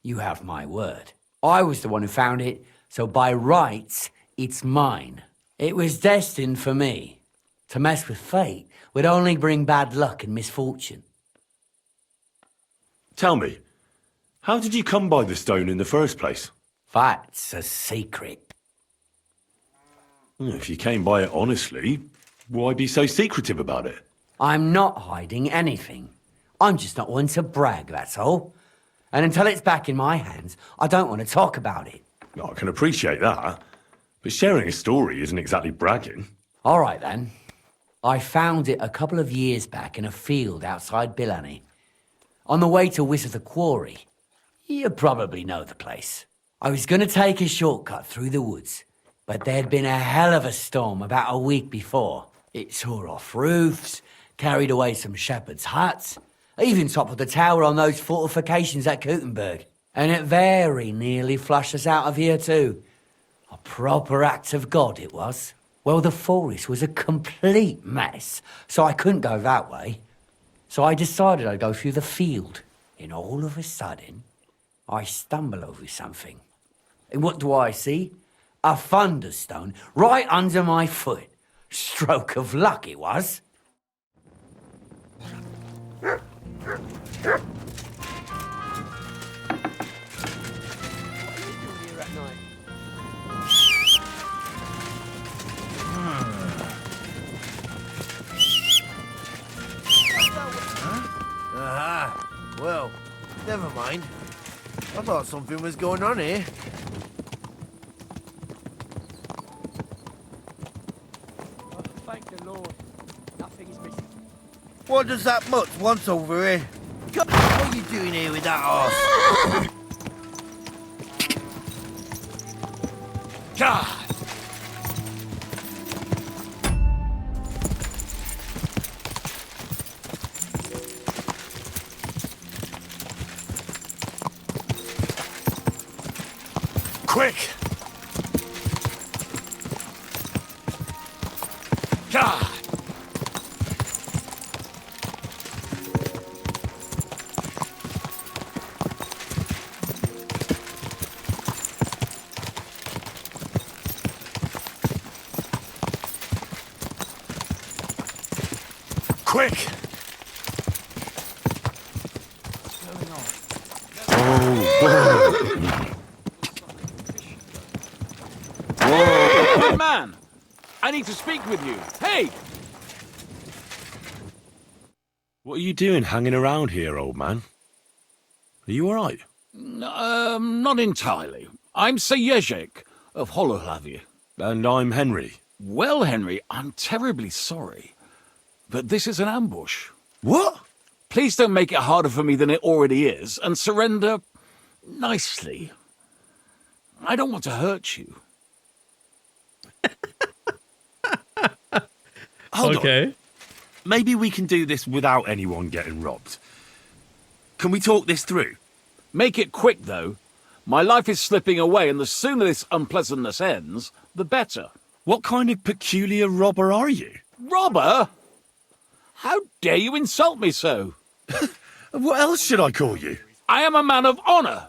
S11: You have my word. I was the one who found it, so by rights, it's mine. It was destined for me. To mess with fate would only bring bad luck and misfortune.
S2: Tell me, how did you come by the stone in the first place?
S11: That's a secret.
S2: If you came by it honestly, why be so secretive about it?
S11: I'm not hiding anything. I'm just not one to brag, that's all. And until it's back in my hands, I don't want to talk about it.
S2: I can appreciate that, but sharing a story isn't exactly bragging.
S11: All right, then. I found it a couple of years back in a field outside Billany. On the way to Wizard the Quarry. You probably know the place. I was going to take a shortcut through the woods, but there'd been a hell of a storm about a week before. It tore off roofs, carried away some shepherds' huts, even toppled the tower on those fortifications at Gutenberg. And it very nearly flushed us out of here too. A proper act of God it was. Well, the forest was a complete mess, so I couldn't go that way. So I decided I'd go through the field. And all of a sudden, I stumble over something. And what do I see? A thunderstone right under my foot. Stroke of luck it was.
S12: Aha! Well, never mind. I thought something was going on here.
S4: Oh, thank the Lord. Nothing is missing.
S12: What does that mutt want over here? What are you doing here with that horse?
S10: God!
S2: Quick!
S10: God!
S2: Quick!
S10: Good man! I need to speak with you. Hey!
S2: What are you doing hanging around here, old man? Are you alright?
S10: Not entirely. I'm Sir Ježek of Holohlavie.
S2: And I'm Henry.
S10: Well, Henry, I'm terribly sorry, but this is an ambush.
S2: What?
S10: Please don't make it harder for me than it already is, and surrender nicely. I don't want to hurt you.
S2: Hold
S1: Okay.
S2: on. Maybe we can do this without anyone getting robbed. Can we talk this through?
S10: Make it quick, though. My life is slipping away, and the sooner this unpleasantness ends, the better.
S2: What kind of peculiar robber are you?
S10: Robber? How dare you insult me so?
S2: What else should I call you?
S10: I am a man of honor.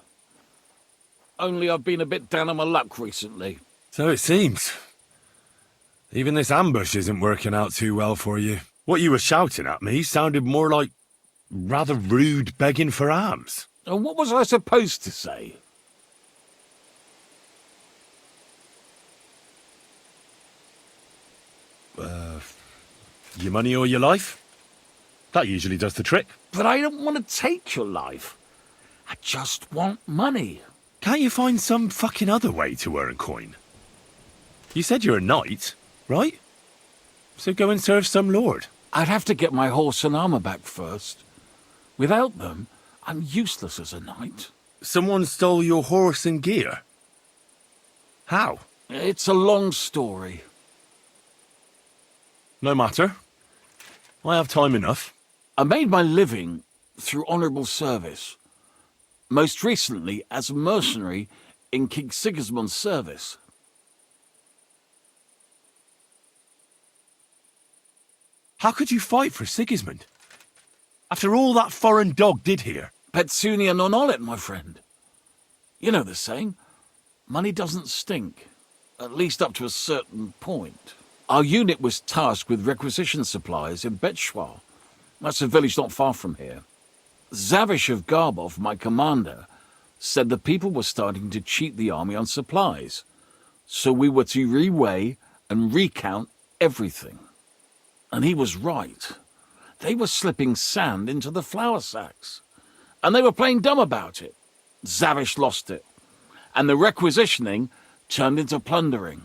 S10: Only I've been a bit down on my luck recently.
S2: So it seems. Even this ambush isn't working out too well for you. What you were shouting at me sounded more like rather rude begging for alms.
S10: And what was I supposed to say?
S2: Your money or your life? That usually does the trick.
S10: But I don't want to take your life. I just want money.
S2: Can't you find some fucking other way to earn coin? You said you're a knight, right? So go and serve some lord.
S10: I'd have to get my horse and armor back first. Without them, I'm useless as a knight.
S2: Someone stole your horse and gear? How?
S10: It's a long story.
S2: No matter. I have time enough.
S10: I made my living through honourable service. Most recently as a mercenary in King Sigismund's service.
S2: How could you fight for Sigismund? After all that foreign dog did here?
S10: Petsunia non olet, my friend. You know the saying, money doesn't stink, at least up to a certain point. Our unit was tasked with requisition supplies in Betshwar. That's a village not far from here. Zavish of Garbov, my commander, said the people were starting to cheat the army on supplies, so we were to reweigh and recount everything. And he was right. They were slipping sand into the flour sacks, and they were playing dumb about it. Zavish lost it, and the requisitioning turned into plundering.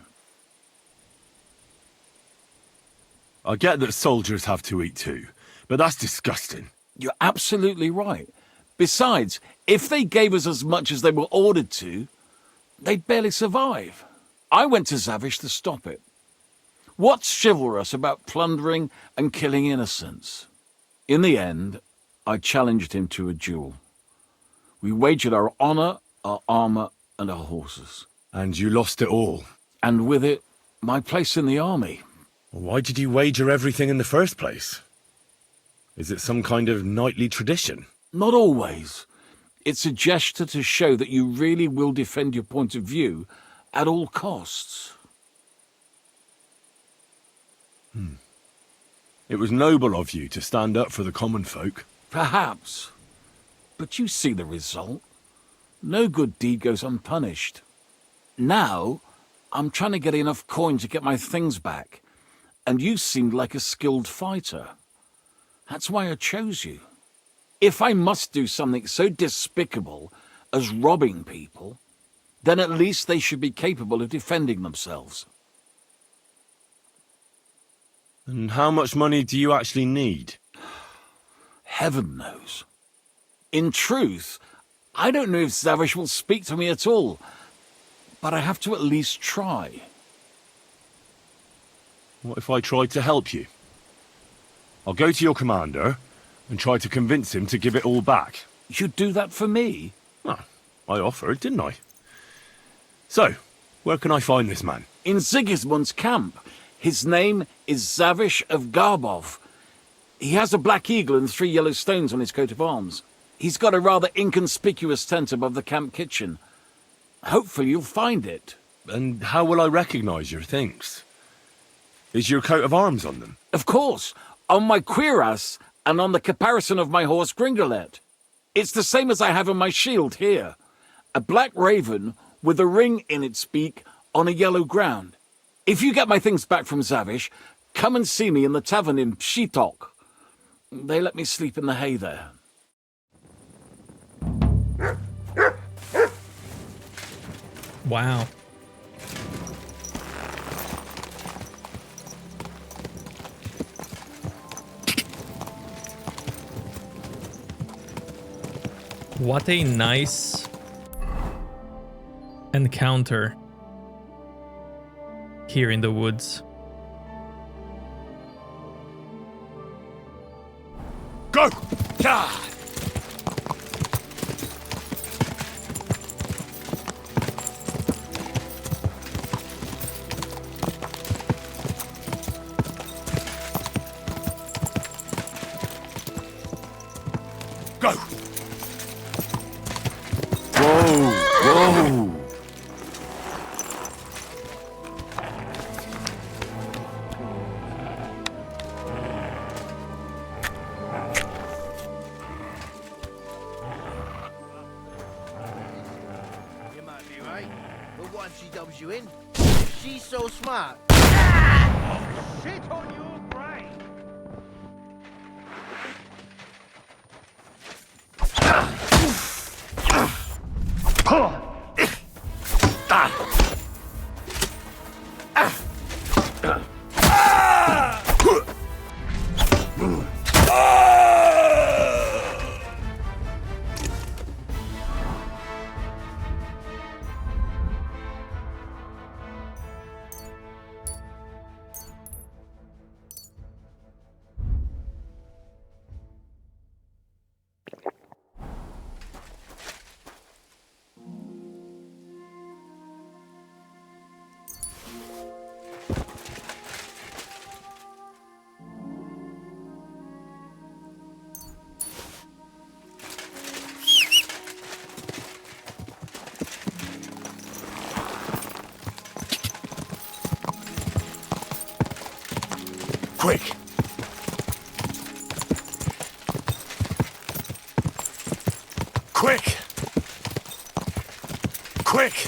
S2: I get that soldiers have to eat too, but that's disgusting.
S10: You're absolutely right. Besides, if they gave us as much as they were ordered to, they'd barely survive. I went to Zavish to stop it. What's chivalrous about plundering and killing innocents? In the end, I challenged him to a duel. We wagered our honor, our armor, and our horses.
S2: And you lost it all?
S10: And with it, my place in the army.
S2: Why did you wager everything in the first place? Is it some kind of knightly tradition?
S10: Not always. It's a gesture to show that you really will defend your point of view at all costs.
S2: It was noble of you to stand up for the common folk.
S10: Perhaps. But you see the result. No good deed goes unpunished. Now, I'm trying to get enough coin to get my things back, and you seemed like a skilled fighter. That's why I chose you. If I must do something so despicable as robbing people, then at least they should be capable of defending themselves.
S2: And how much money do you actually need?
S10: Heaven knows. In truth, I don't know if Zavish will speak to me at all, but I have to at least try.
S2: What if I tried to help you? I'll go to your commander and try to convince him to give it all back.
S10: You'd do that for me?
S2: Oh, I offered, didn't I? So, where can I find this man?
S10: In Sigismund's camp. His name is Zavish of Garbov. He has a black eagle and 3 yellow stones on his coat of arms. He's got a rather inconspicuous tent above the camp kitchen. Hopefully you'll find it.
S2: And how will I recognize your things? Is your coat of arms on them?
S10: Of course, on my cuirass and on the caparison of my horse Gringolet. It's the same as I have on my shield here. A black raven with a ring in its beak on a yellow ground. If you get my things back from Zavish, come and see me in the tavern in Pshitok. They let me sleep in the hay there.
S1: Wow. What a nice encounter here in the woods.
S2: Go! Yeah! Go!
S10: Whoa! Whoa!
S12: You might be right, but once she dubs you in, she's so smart. Shit on your brain!
S2: Quick! Quick!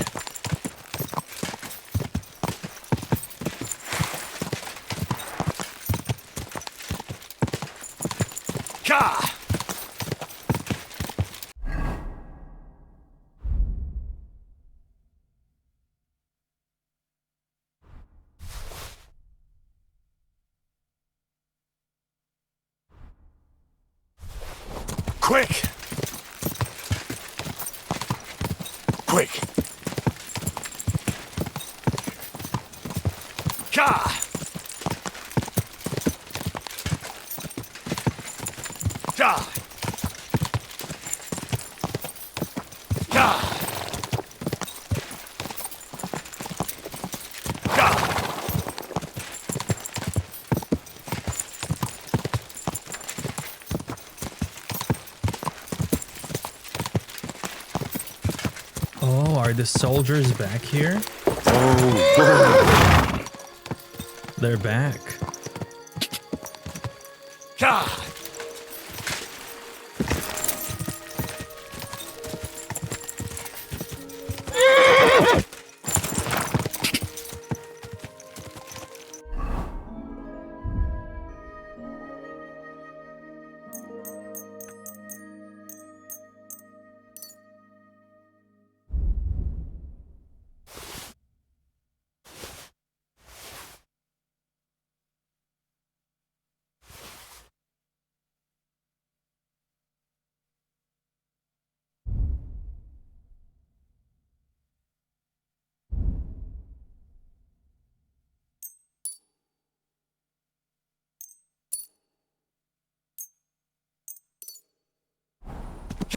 S2: Gah! Quick! Quick! Gah! Gah! Gah! Gah!
S1: Oh, are the soldiers back here?
S2: Oh,
S1: They're back.
S2: Gah!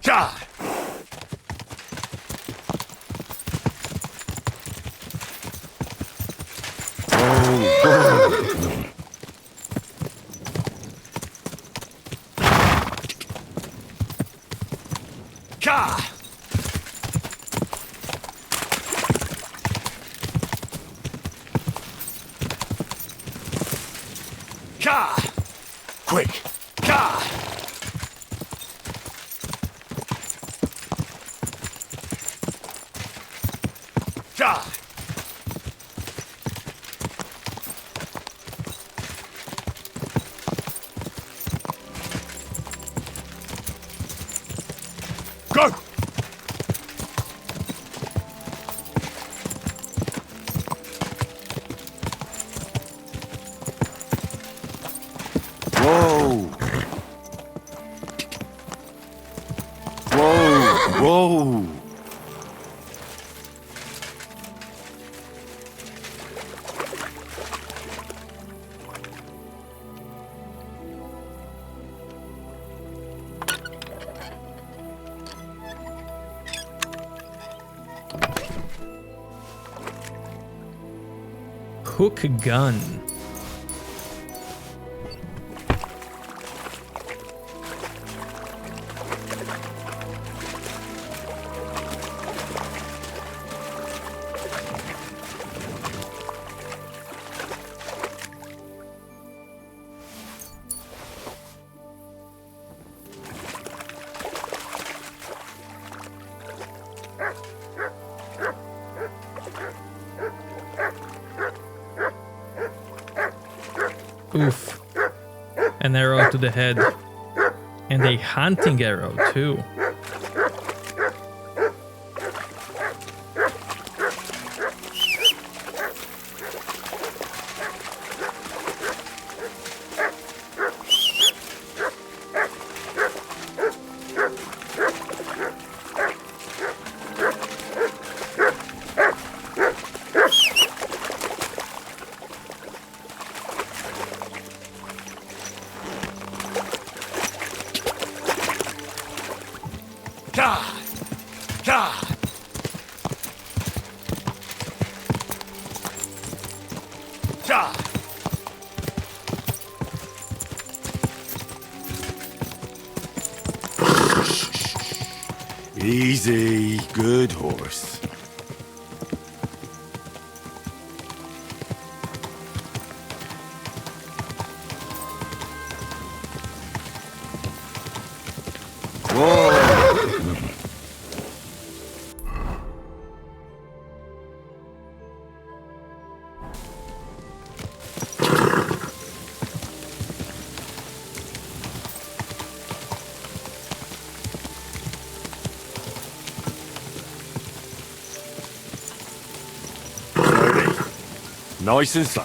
S2: Gah! Gah! Gah! Quick! Gah! Gah! Go! Whoa! Whoa! Whoa!
S1: Hook gun. Oof. An arrow to the head. And a hunting arrow, too.
S2: Easy, good horse. Whoa! Nice and slow.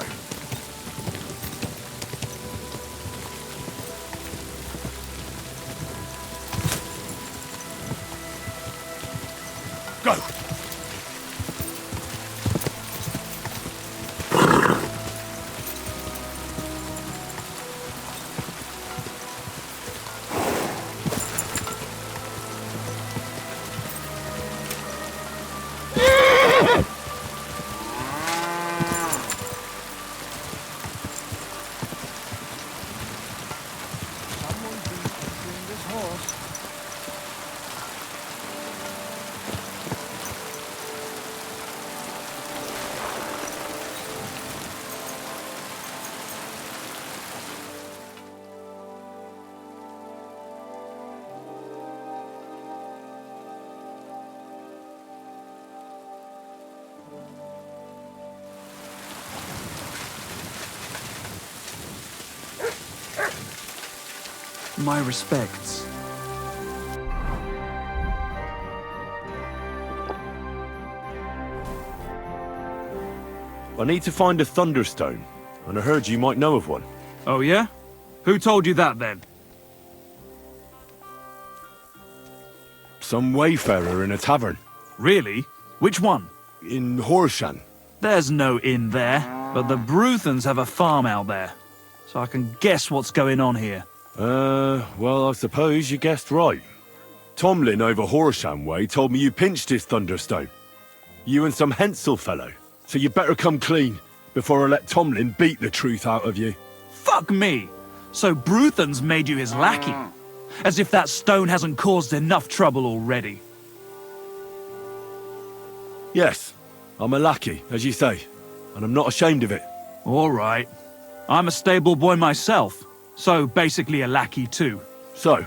S2: Go!
S13: My respects.
S2: I need to find a thunderstone, and I heard you might know of one.
S13: Oh yeah? Who told you that then?
S2: Some wayfarer in a tavern.
S13: Really? Which one?
S2: In Horshan.
S13: There's no inn there, but the Bruthans have a farm out there. So I can guess what's going on here.
S2: Well, I suppose you guessed right. Tomlin over Horsham way told me you pinched his thunderstone. You and some Hensel fellow. So you better come clean before I let Tomlin beat the truth out of you.
S13: Fuck me! So Bruthans made you his lackey? As if that stone hasn't caused enough trouble already.
S2: Yes, I'm a lackey, as you say, and I'm not ashamed of it.
S13: All right. I'm a stable boy myself, so basically a lackey too.
S2: So,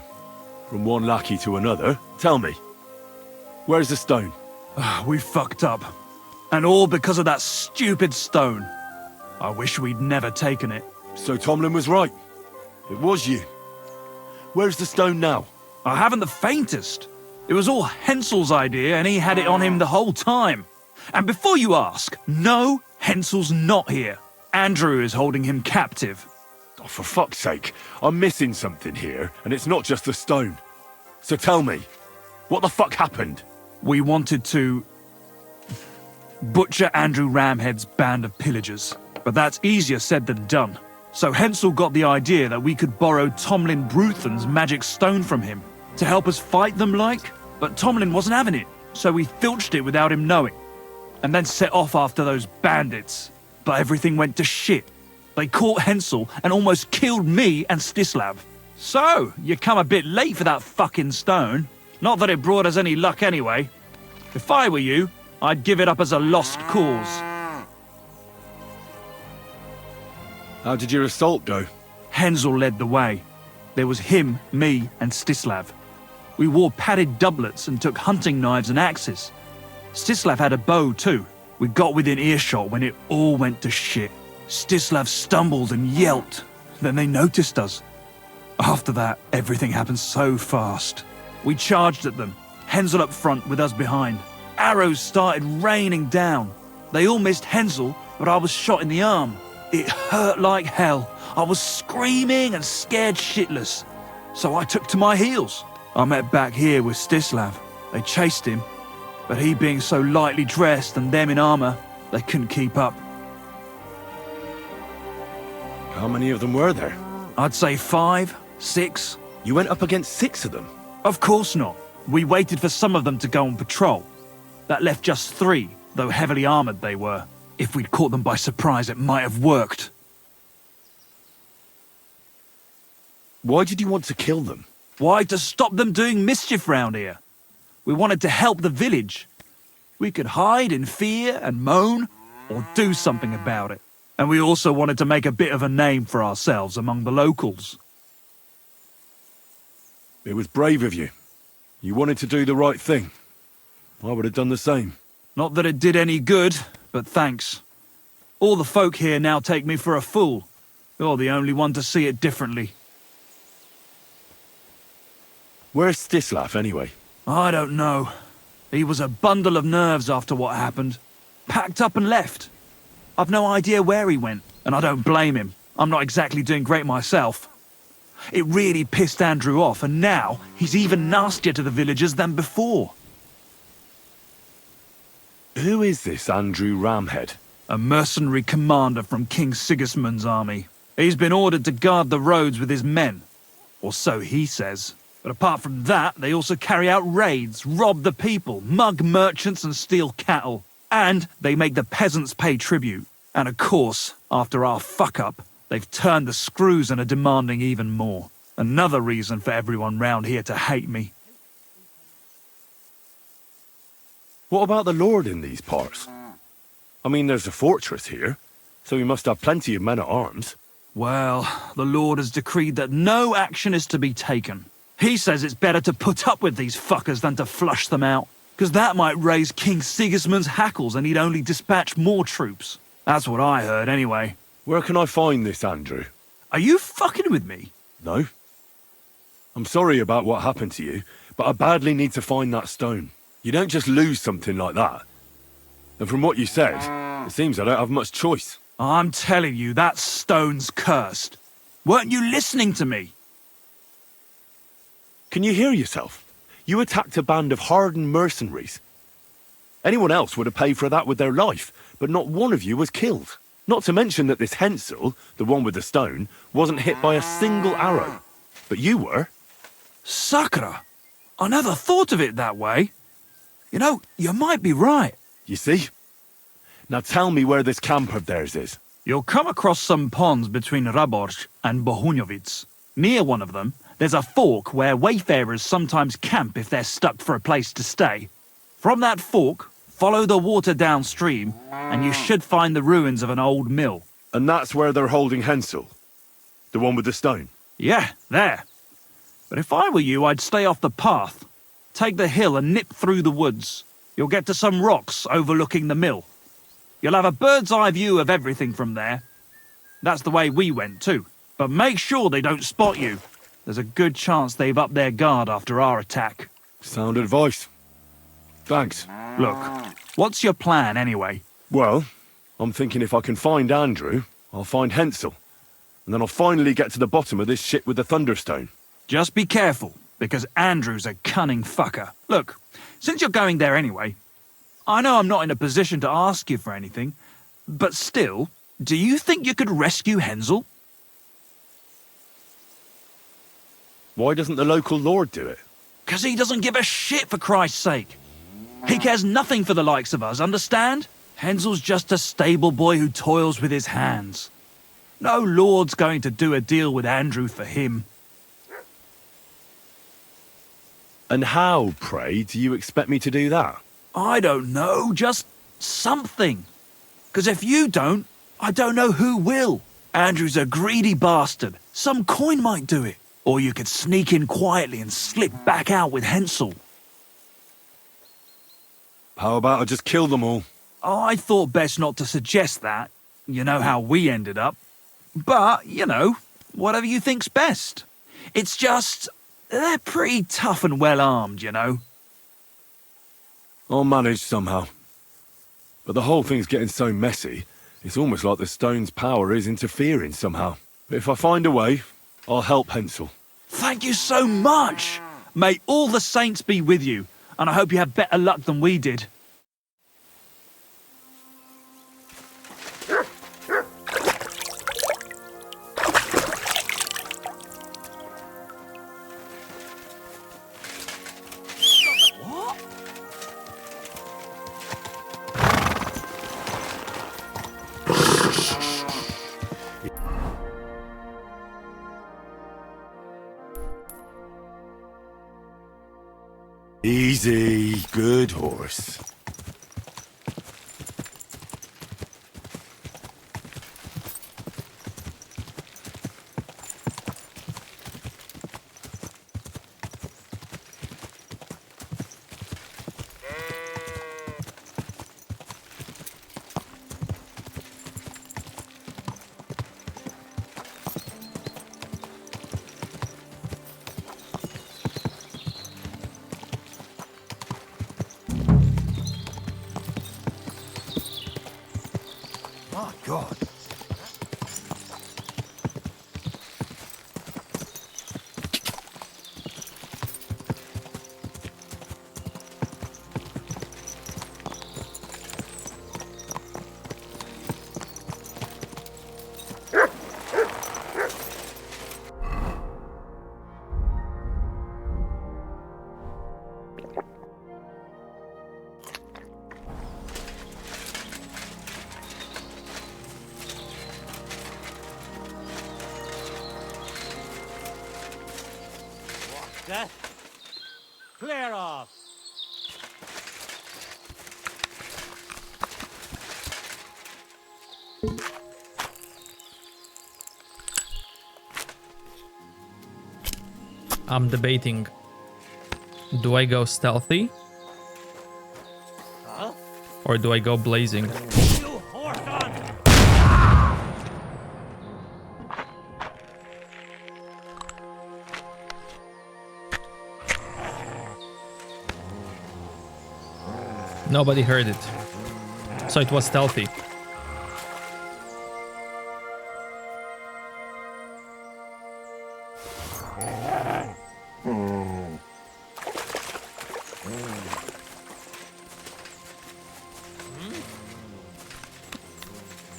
S2: from one lackey to another, tell me, where's the stone?
S13: We fucked up. And all because of that stupid stone. I wish we'd never taken it.
S2: So Tomlin was right. It was you. Where's the stone now?
S13: I haven't the faintest. It was all Hensel's idea and he had it on him the whole time. And before you ask, no, Hensel's not here. Andrew is holding him captive.
S2: Oh, for fuck's sake, I'm missing something here, and it's not just the stone. So tell me, what the fuck happened?
S13: We wanted to butcher Andrew Ramhead's band of pillagers, but that's easier said than done. So Hensel got the idea that we could borrow Tomlin Bruthan's magic stone from him to help us fight them like, but Tomlin wasn't having it, so we filched it without him knowing, and then set off after those bandits. But everything went to shit. They caught Hensel and almost killed me and Stislav. So, you come a bit late for that fucking stone. Not that it brought us any luck anyway. If I were you, I'd give it up as a lost cause.
S2: How did your assault go?
S13: Hensel led the way. There was him, me, and Stislav. We wore padded doublets and took hunting knives and axes. Stislav had a bow too. We got within earshot when it all went to shit. Stislav stumbled and yelped. Then they noticed us. After that, everything happened so fast. We charged at them, Hensel up front with us behind. Arrows started raining down. They all missed Hensel, but I was shot in the arm. It hurt like hell. I was screaming and scared shitless. So I took to my heels. I met back here with Stislav. They chased him, but he being so lightly dressed and them in armor, they couldn't keep up.
S2: How many of them were there?
S13: I'd say 5, 6.
S2: You went up against 6 of them?
S13: Of course not. We waited for some of them to go on patrol. That left just 3, though heavily armored they were. If we'd caught them by surprise, it might have worked.
S2: Why did you want to kill them?
S13: Why? To stop them doing mischief round here. We wanted to help the village. We could hide in fear and moan, or do something about it. And we also wanted to make a bit of a name for ourselves among the locals.
S2: It was brave of you. You wanted to do the right thing. I would have done the same.
S13: Not that it did any good, but thanks. All the folk here now take me for a fool. You're the only one to see it differently.
S2: Where's Stislav, anyway?
S13: I don't know. He was a bundle of nerves after what happened. Packed up and left. I've no idea where he went, and I don't blame him. I'm not exactly doing great myself. It really pissed Andrew off, and now he's even nastier to the villagers than before.
S2: Who is this Andrew Ramhead?
S13: A mercenary commander from King Sigismund's army. He's been ordered to guard the roads with his men. Or so he says. But apart from that, they also carry out raids, rob the people, mug merchants and steal cattle. And they make the peasants pay tribute. And of course, after our fuck-up, they've turned the screws and are demanding even more. Another reason for everyone round here to hate me.
S2: What about the Lord in these parts? I mean, there's a fortress here, so he must have plenty of men-at-arms.
S13: Well, the Lord has decreed that no action is to be taken. He says it's better to put up with these fuckers than to flush them out, because that might raise King Sigismund's hackles and he'd only dispatch more troops. That's what I heard, anyway.
S2: Where can I find this, Andrew?
S13: Are you fucking with me?
S2: No. I'm sorry about what happened to you, but I badly need to find that stone. You don't just lose something like that. And from what you said, it seems I don't have much choice.
S13: I'm telling you, that stone's cursed. Weren't you listening to me?
S2: Can you hear yourself? You attacked a band of hardened mercenaries. Anyone else would have paid for that with their life, but not one of you was killed. Not to mention that this Hensel, the one with the stone, wasn't hit by a single arrow. But you were.
S13: Sakura! I never thought of it that way. You know, you might be right.
S2: You see? Now tell me where this camp of theirs is.
S13: You'll come across some ponds between Raborj and Bohunjovic. Near one of them, there's a fork where wayfarers sometimes camp if they're stuck for a place to stay. From that fork, follow the water downstream, and you should find the ruins of an old mill.
S2: And that's where they're holding Hensel? The one with the stone?
S13: Yeah, there. But if I were you, I'd stay off the path. Take the hill and nip through the woods. You'll get to some rocks overlooking the mill. You'll have a bird's eye view of everything from there. That's the way we went too. But make sure they don't spot you. There's a good chance they've upped their guard after our attack.
S2: Sound advice. Thanks.
S13: Look, what's your plan anyway?
S2: Well, I'm thinking if I can find Andrew, I'll find Hensel. And then I'll finally get to the bottom of this shit with the thunderstone.
S13: Just be careful, because Andrew's a cunning fucker. Look, since you're going there anyway, I know I'm not in a position to ask you for anything, but still, do you think you could rescue Hensel?
S2: Why doesn't the local lord do it?
S13: 'Cause he doesn't give a shit, for Christ's sake. He cares nothing for the likes of us, understand? Hensel's just a stable boy who toils with his hands. No lord's going to do a deal with Andrew for him.
S2: And how, pray, do you expect me to do that?
S13: I don't know, just something. 'Cause if you don't, I don't know who will. Andrew's a greedy bastard. Some coin might do it. Or you could sneak in quietly and slip back out with Hensel.
S2: How about I just kill them all?
S13: I thought best not to suggest that. You know how we ended up. But, you know, whatever you think's best. It's just, they're pretty tough and well-armed, you know.
S2: I'll manage somehow. But the whole thing's getting so messy, it's almost like the stone's power is interfering somehow. But if I find a way, I'll help Hensel.
S13: Thank you so much! May all the saints be with you, and I hope you have better luck than we did.
S2: Easy, good horse.
S12: God.
S9: That? Clear off!
S1: I'm debating. Do I go stealthy?
S9: Huh?
S1: Or do I go blazing?
S9: You horse on!
S1: Nobody heard it. So it was stealthy.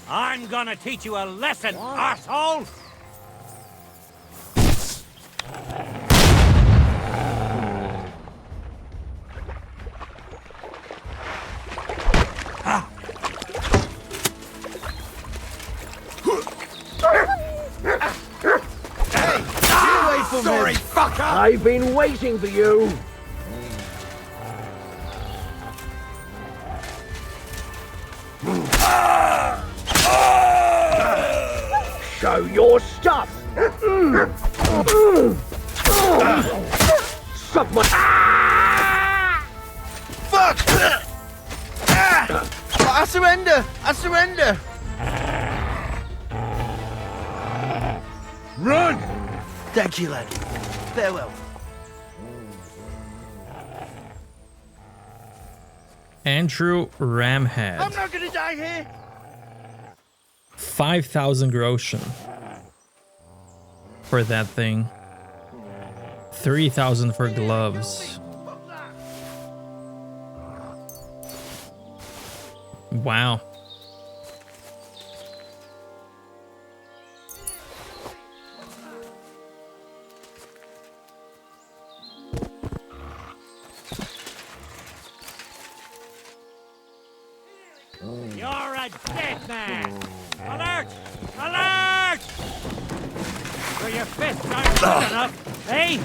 S9: I'm gonna teach you a lesson, arsehole!
S12: Sorry, fucker!
S11: I've been waiting for you! Show your stuff! Suck my...
S12: Fuck! I surrender! I surrender!
S2: Run!
S12: Thank you, lad. Farewell.
S1: Andrew Ramhead.
S12: I'm not gonna die here!
S1: 5,000 groschen for that thing. 3,000 for gloves. Wow.
S9: You're a dead man! Alert! Alert! So your fists aren't good enough, eh?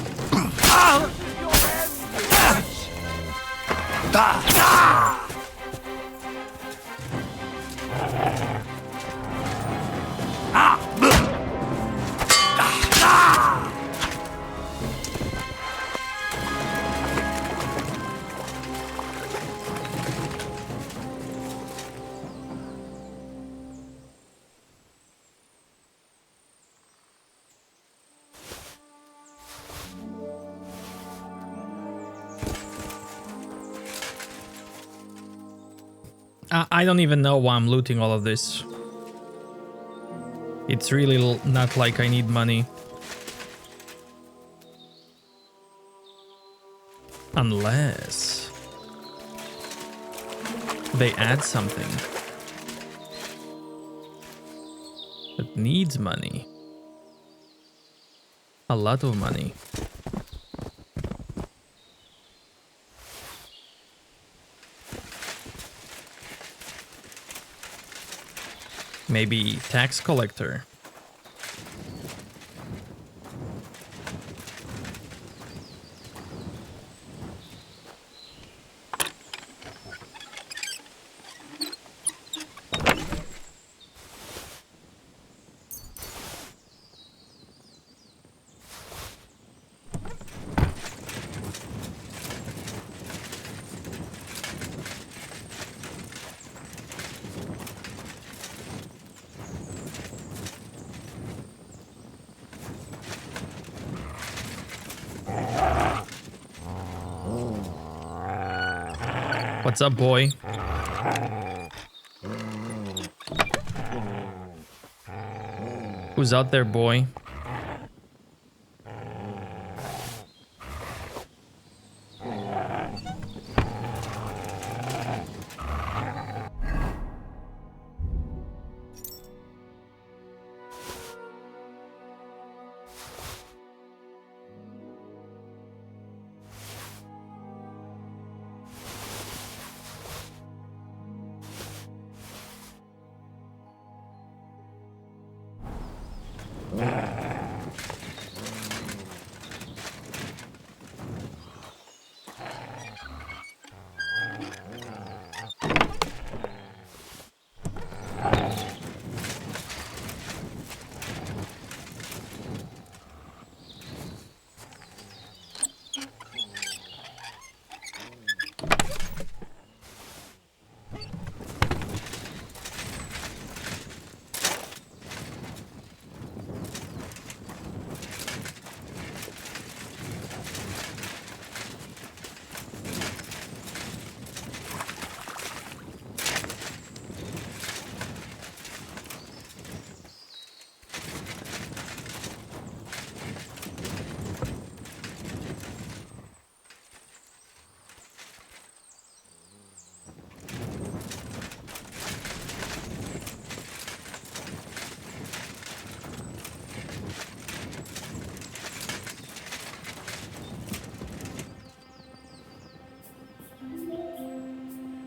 S1: I don't even know why I'm looting all of this. It's really not like I need money. Unless they add something that needs money. A lot of money. Maybe tax collector. What's up, boy? Who's out there, boy?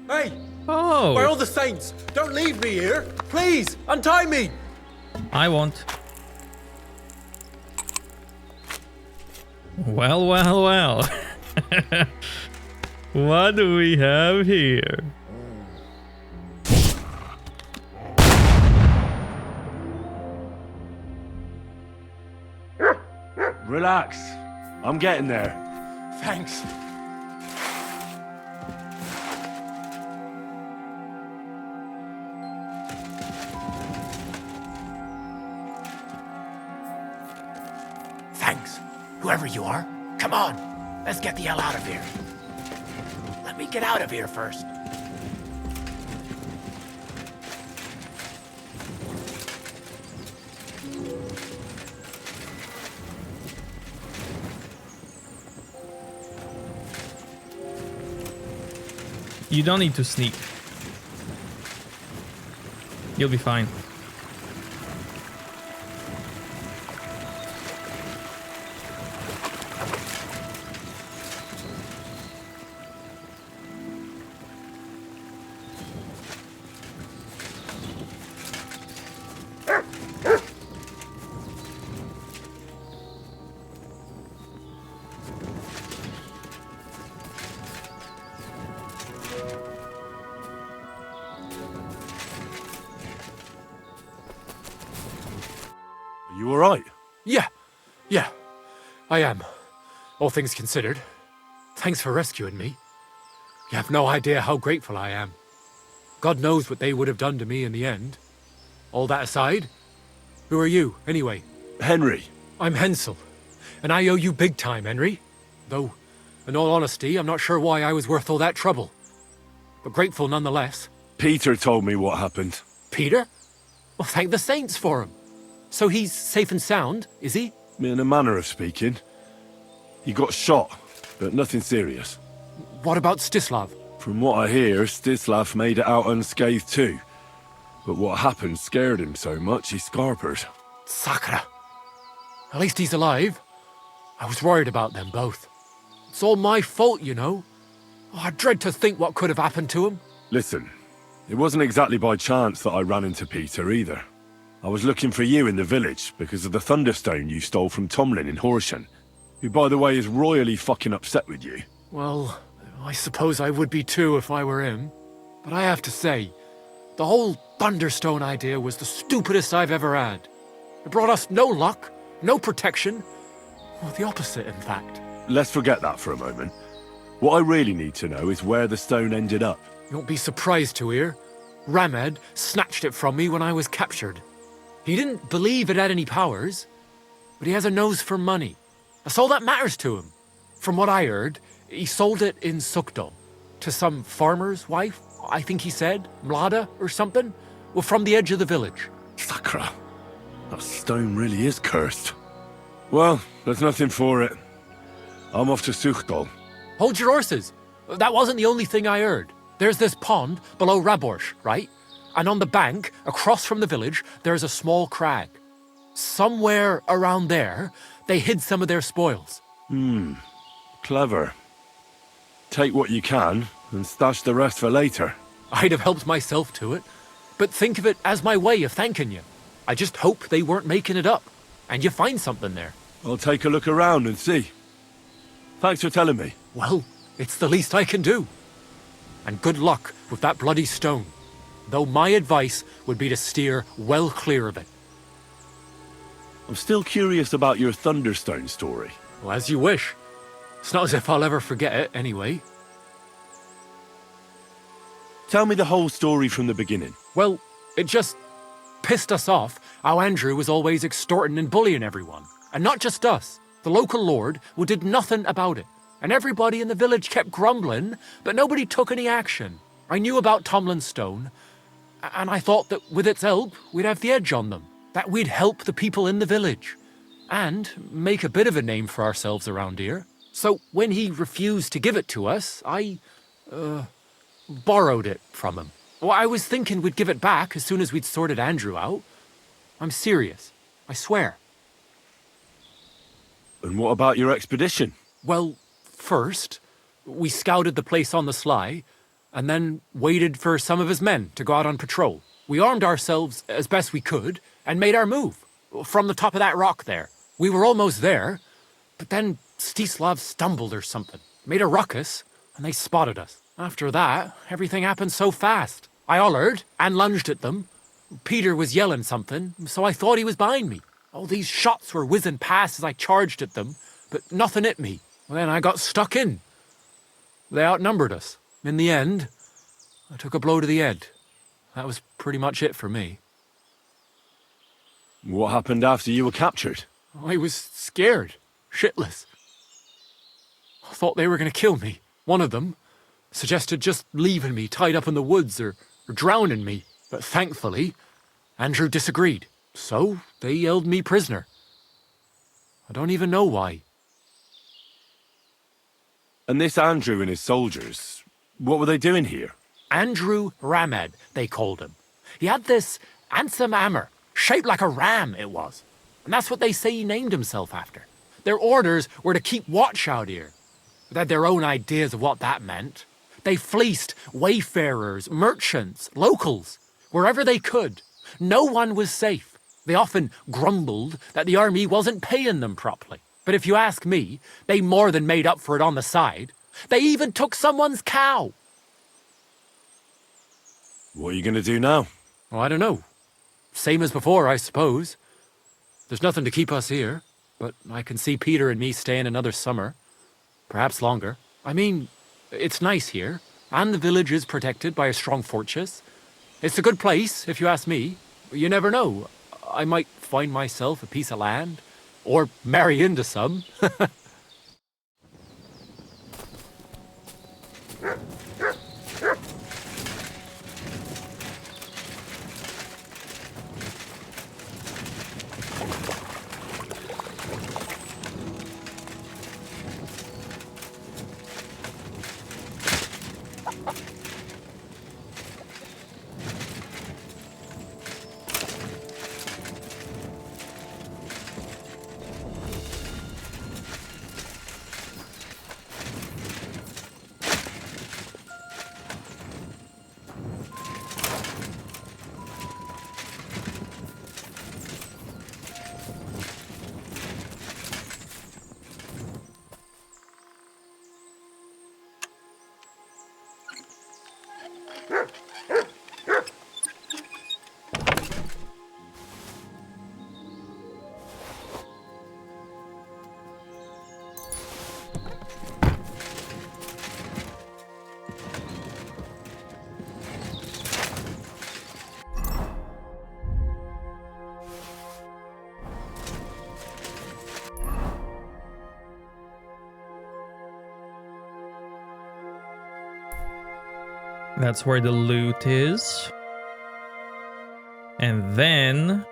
S14: Hey!
S1: Oh!
S14: By all the saints, don't leave me here! Please, untie me!
S1: I won't. Well, well, well. What do we have here?
S2: Relax. I'm getting there.
S14: Thanks.
S11: Thanks, whoever you are. Come on, let's get the hell out of here. Let me get out of here first.
S1: You don't need to sneak. You'll be fine.
S2: You alright?
S14: Yeah, I am. All things considered. Thanks for rescuing me. You have no idea how grateful I am. God knows what they would have done to me in the end. All that aside, who are you, anyway?
S2: Henry.
S14: I'm Hensel, and I owe you big time, Henry. Though, in all honesty, I'm not sure why I was worth all that trouble. But grateful nonetheless.
S2: Peter told me what happened.
S14: Peter? Well, thank the saints for him. So he's safe and sound, is he?
S2: In a manner of speaking. He got shot, but nothing serious.
S14: What about Stislav?
S2: From what I hear, Stislav made it out unscathed too. But what happened scared him so much he scarpered.
S14: Sakra. At least he's alive. I was worried about them both. It's all my fault, you know. Oh, I dread to think what could have happened to him.
S2: Listen, it wasn't exactly by chance that I ran into Peter either. I was looking for you in the village because of the thunderstone you stole from Tomlin in Horsham, who, by the way, is royally fucking upset with you.
S14: Well, I suppose I would be too if I were him. But I have to say, the whole thunderstone idea was the stupidest I've ever had. It brought us no luck, no protection. Well, the opposite, in fact.
S2: Let's forget that for a moment. What I really need to know is where the stone ended up.
S14: You won't be surprised to hear. Ramed snatched it from me when I was captured. He didn't believe it had any powers, but he has a nose for money. That's all that matters to him. From what I heard, he sold it in Sukdal to some farmer's wife, I think he said, Mlada or something, well, from the edge of the village.
S2: Sakra. That stone really is cursed. Well, there's nothing for it. I'm off to Suchdol.
S14: Hold your horses. That wasn't the only thing I heard. There's this pond below Raborsh, right? And on the bank, across from the village, there's a small crag. Somewhere around there, they hid some of their spoils.
S2: Clever. Take what you can, and stash the rest for later.
S14: I'd have helped myself to it, but think of it as my way of thanking you. I just hope they weren't making it up, and you find something there.
S2: I'll take a look around and see. Thanks for telling me.
S14: Well, it's the least I can do. And good luck with that bloody stone, though my advice would be to steer well clear of it.
S2: I'm still curious about your thunderstone story.
S14: Well, as you wish. It's not as if I'll ever forget it, anyway.
S2: Tell me the whole story from the beginning.
S14: Well, it just pissed us off how Andrew was always extorting and bullying everyone. And not just us. The local lord who did nothing about it. And everybody in the village kept grumbling, but nobody took any action. I knew about Tomlin's stone, and I thought that with its help, we'd have the edge on them. That we'd help the people in the village. And make a bit of a name for ourselves around here. So when he refused to give it to us, I borrowed it from him. Well, I was thinking we'd give it back as soon as we'd sorted Andrew out. I'm serious. I swear.
S2: And what about your expedition?
S14: Well, first, we scouted the place on the sly, and then waited for some of his men to go out on patrol. We armed ourselves as best we could, and made our move, from the top of that rock there. We were almost there, but then Stislav stumbled or something, made a ruckus, and they spotted us. After that, everything happened so fast. I hollered and lunged at them. Peter was yelling something, so I thought he was behind me. All these shots were whizzing past as I charged at them, but nothing hit me. Then I got stuck in. They outnumbered us. In the end, I took a blow to the head. That was pretty much it for me.
S2: What happened after you were captured?
S14: I was scared, shitless. I thought they were going to kill me. One of them suggested just leaving me tied up in the woods or drowning me. But thankfully, Andrew disagreed. So they held me prisoner. I don't even know why.
S2: And this Andrew and his soldiers, what were they doing here?
S14: Andrew Ramed, they called him. He had this handsome hammer, shaped like a ram it was. And that's what they say he named himself after. Their orders were to keep watch out here. They had their own ideas of what that meant. They fleeced wayfarers, merchants, locals, wherever they could. No one was safe. They often grumbled that the army wasn't paying them properly. But if you ask me, they more than made up for it on the side. They even took someone's cow.
S2: What are you going to do now?
S14: Oh, I don't know. Same as before, I suppose. There's nothing to keep us here, but I can see Peter and me staying another summer. Perhaps longer. I mean, it's nice here, and the village is protected by a strong fortress. It's a good place, if you ask me. You never know. I might find myself a piece of land, or marry into some.
S1: That's where the loot is. And then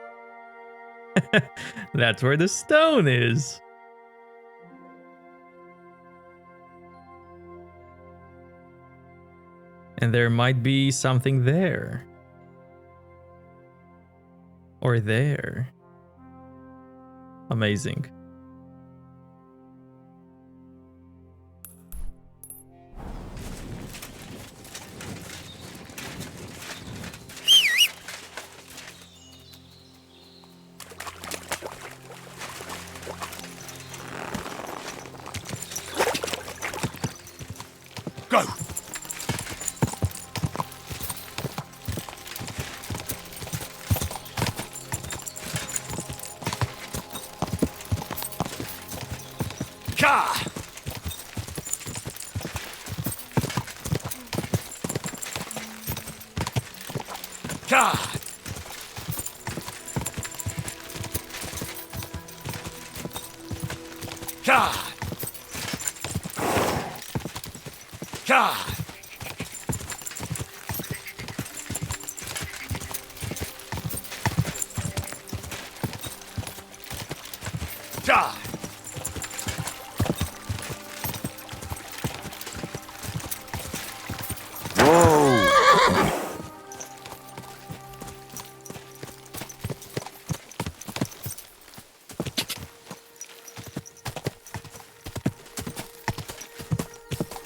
S1: That's where the stone is. And there might be something there. Or there. Amazing.
S6: Go! Ka! Ka! Ka! Ka! Ka!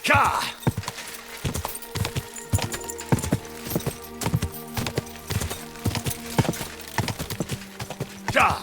S6: Ka! Ka!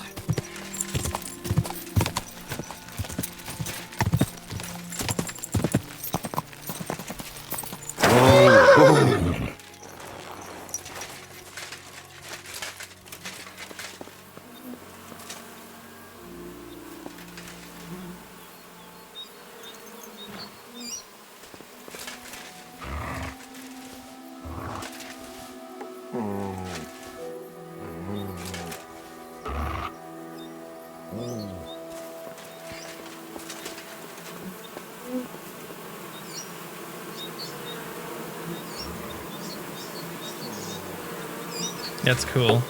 S1: That's cool.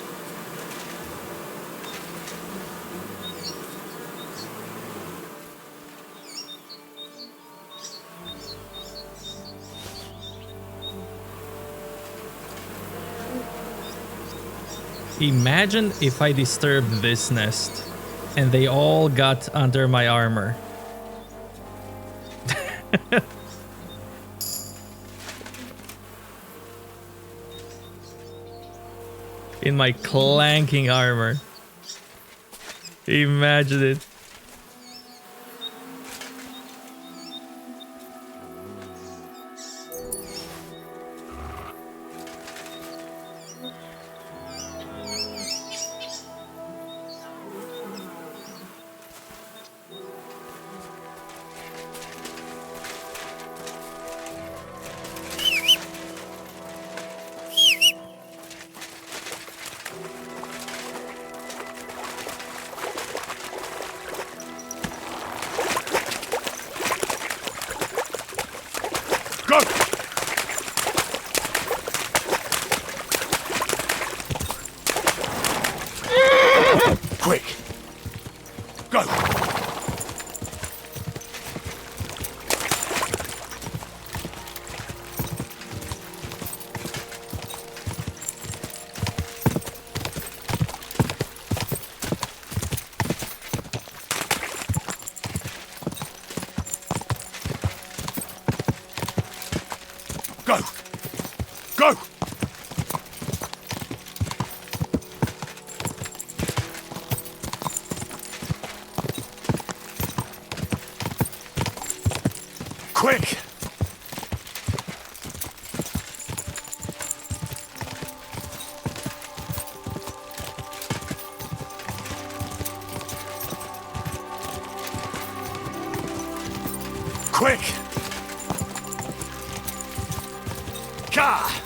S1: Imagine if I disturbed this nest and they all got under my armor. In my clanking armor. Imagine it.
S6: Quick! Go! Go! Go! Quick! Quick! Ka!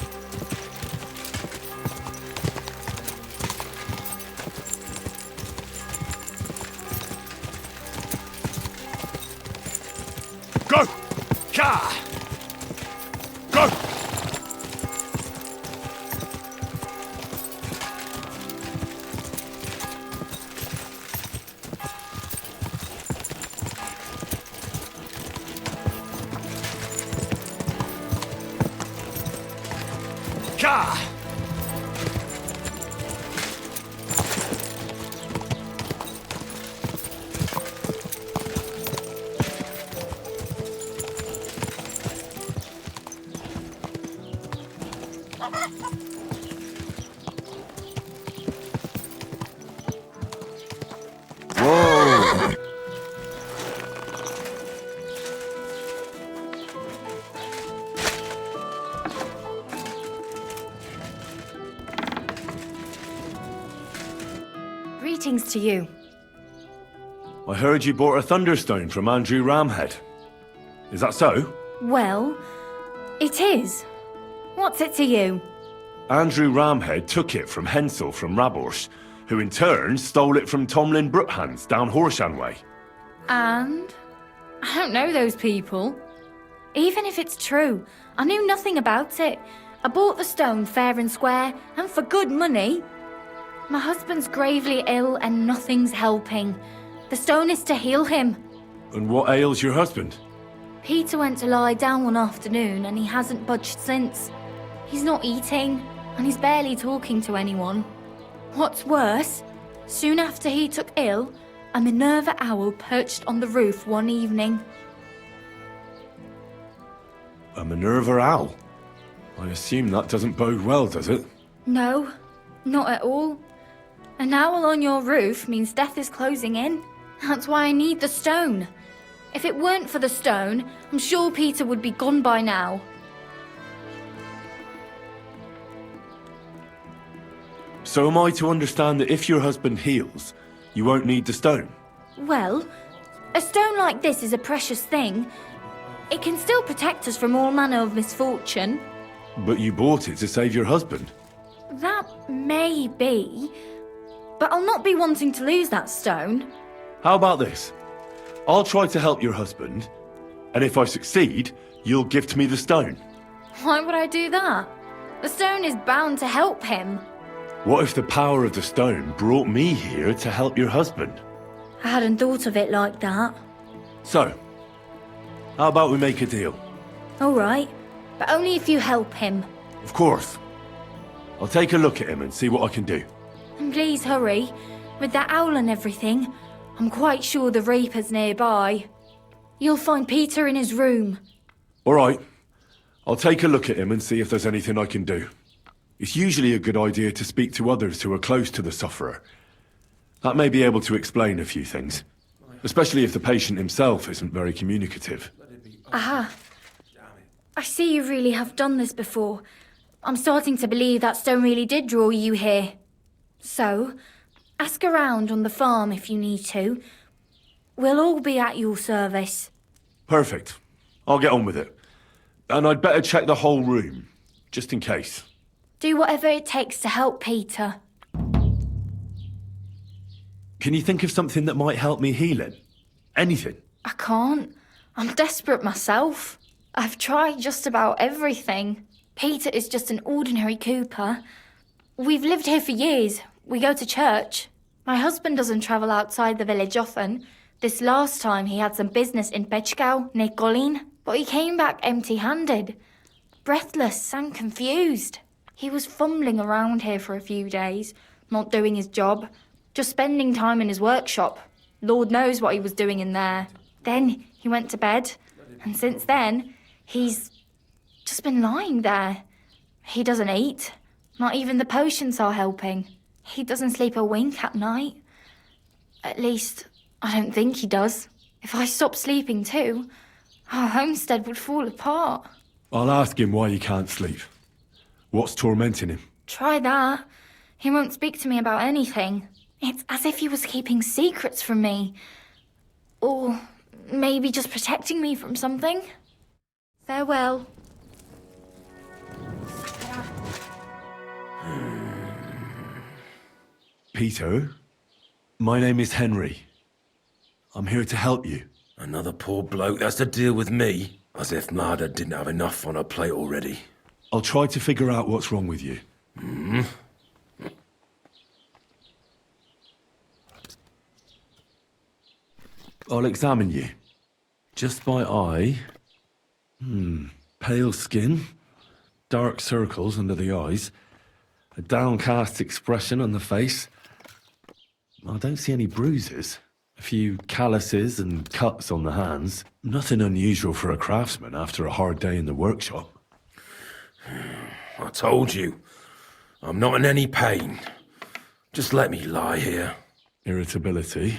S6: Go! Ka! Go!
S2: Gah! Whoa!
S15: Greetings to you.
S2: I heard you bought a thunderstone from Andrew Ramhead. Is that so?
S15: Well, it is. What's it to you?
S2: Andrew Ramhead took it from Hensel from Rabors, who in turn stole it from Tomlin Brookhans down Horshan way.
S15: And? I don't know those people. Even if it's true, I knew nothing about it. I bought the stone fair and square, and for good money. My husband's gravely ill and nothing's helping. The stone is to heal him.
S2: And what ails your husband?
S15: Peter went to lie down one afternoon and he hasn't budged since. He's not eating, and he's barely talking to anyone. What's worse, soon after he took ill, a Minerva owl perched on the roof one evening.
S2: A Minerva owl? I assume that doesn't bode well, does it?
S15: No, not at all. An owl on your roof means death is closing in. That's why I need the stone. If it weren't for the stone, I'm sure Peter would be gone by now.
S2: So am I to understand that if your husband heals, you won't need the stone?
S15: Well, a stone like this is a precious thing. It can still protect us from all manner of misfortune.
S2: But you bought it to save your husband.
S15: That may be, but I'll not be wanting to lose that stone.
S2: How about this? I'll try to help your husband, and if I succeed, you'll gift me the stone.
S15: Why would I do that? The stone is bound to help him.
S2: What if the power of the stone brought me here to help your husband?
S15: I hadn't thought of it like that.
S2: So, how about we make a deal?
S15: All right, but only if you help him.
S2: Of course. I'll take a look at him and see what I can do.
S15: And please hurry. With that owl and everything, I'm quite sure the Reaper's nearby. You'll find Peter in his room.
S2: All right. I'll take a look at him and see if there's anything I can do. It's usually a good idea to speak to others who are close to the sufferer. That may be able to explain a few things, especially if the patient himself isn't very communicative.
S15: Aha. I see you really have done this before. I'm starting to believe that stone really did draw you here. So, ask around on the farm if you need to. We'll all be at your service.
S2: Perfect. I'll get on with it. And I'd better check the whole room, just in case.
S15: Do whatever it takes to help Peter.
S2: Can you think of something that might help me heal him? Anything?
S15: I can't. I'm desperate myself. I've tried just about everything. Peter is just an ordinary cooper. We've lived here for years. We go to church. My husband doesn't travel outside the village often. This last time he had some business in Pechkau, near Kolin, but he came back empty-handed. Breathless and confused. He was fumbling around here for a few days, not doing his job, just spending time in his workshop. Lord knows what he was doing in there. Then he went to bed, and since then, he's just been lying there. He doesn't eat. Not even the potions are helping. He doesn't sleep a wink at night. At least, I don't think he does. If I stopped sleeping too, our homestead would fall apart.
S2: I'll ask him why he can't sleep. What's tormenting him?
S15: Try that. He won't speak to me about anything. It's as if he was keeping secrets from me. Or maybe just protecting me from something. Farewell.
S2: Peter, my name is Henry. I'm here to help you.
S16: Another poor bloke that's to deal with me. As if Marder didn't have enough on her plate already.
S2: I'll try to figure out what's wrong with you. I'll examine you. Just by eye. Pale skin. dark circles under the eyes, a downcast expression on the face. I don't see any bruises. A few calluses and cuts on the hands. Nothing unusual for a craftsman after a hard day in the workshop.
S16: I told you, I'm not in any pain. Just let me lie here.
S2: Irritability.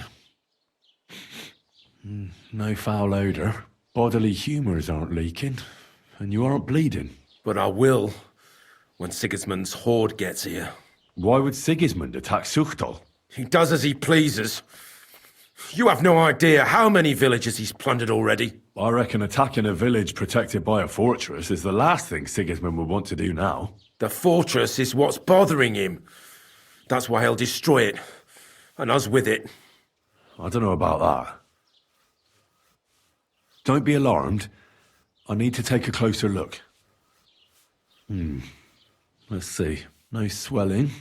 S2: No foul odour. Bodily humours aren't leaking. And you aren't bleeding.
S16: But I will, when Sigismund's horde gets here.
S2: Why would Sigismund attack Suchtal?
S16: He does as he pleases. You have no idea how many villages he's plundered already.
S2: I reckon attacking a village protected by a fortress is the last thing Sigismund would want to do now.
S16: The fortress is what's bothering him. That's why he'll destroy it. And us with it.
S2: I don't know about that. Don't be alarmed. I need to take a closer look. Let's see. No swelling.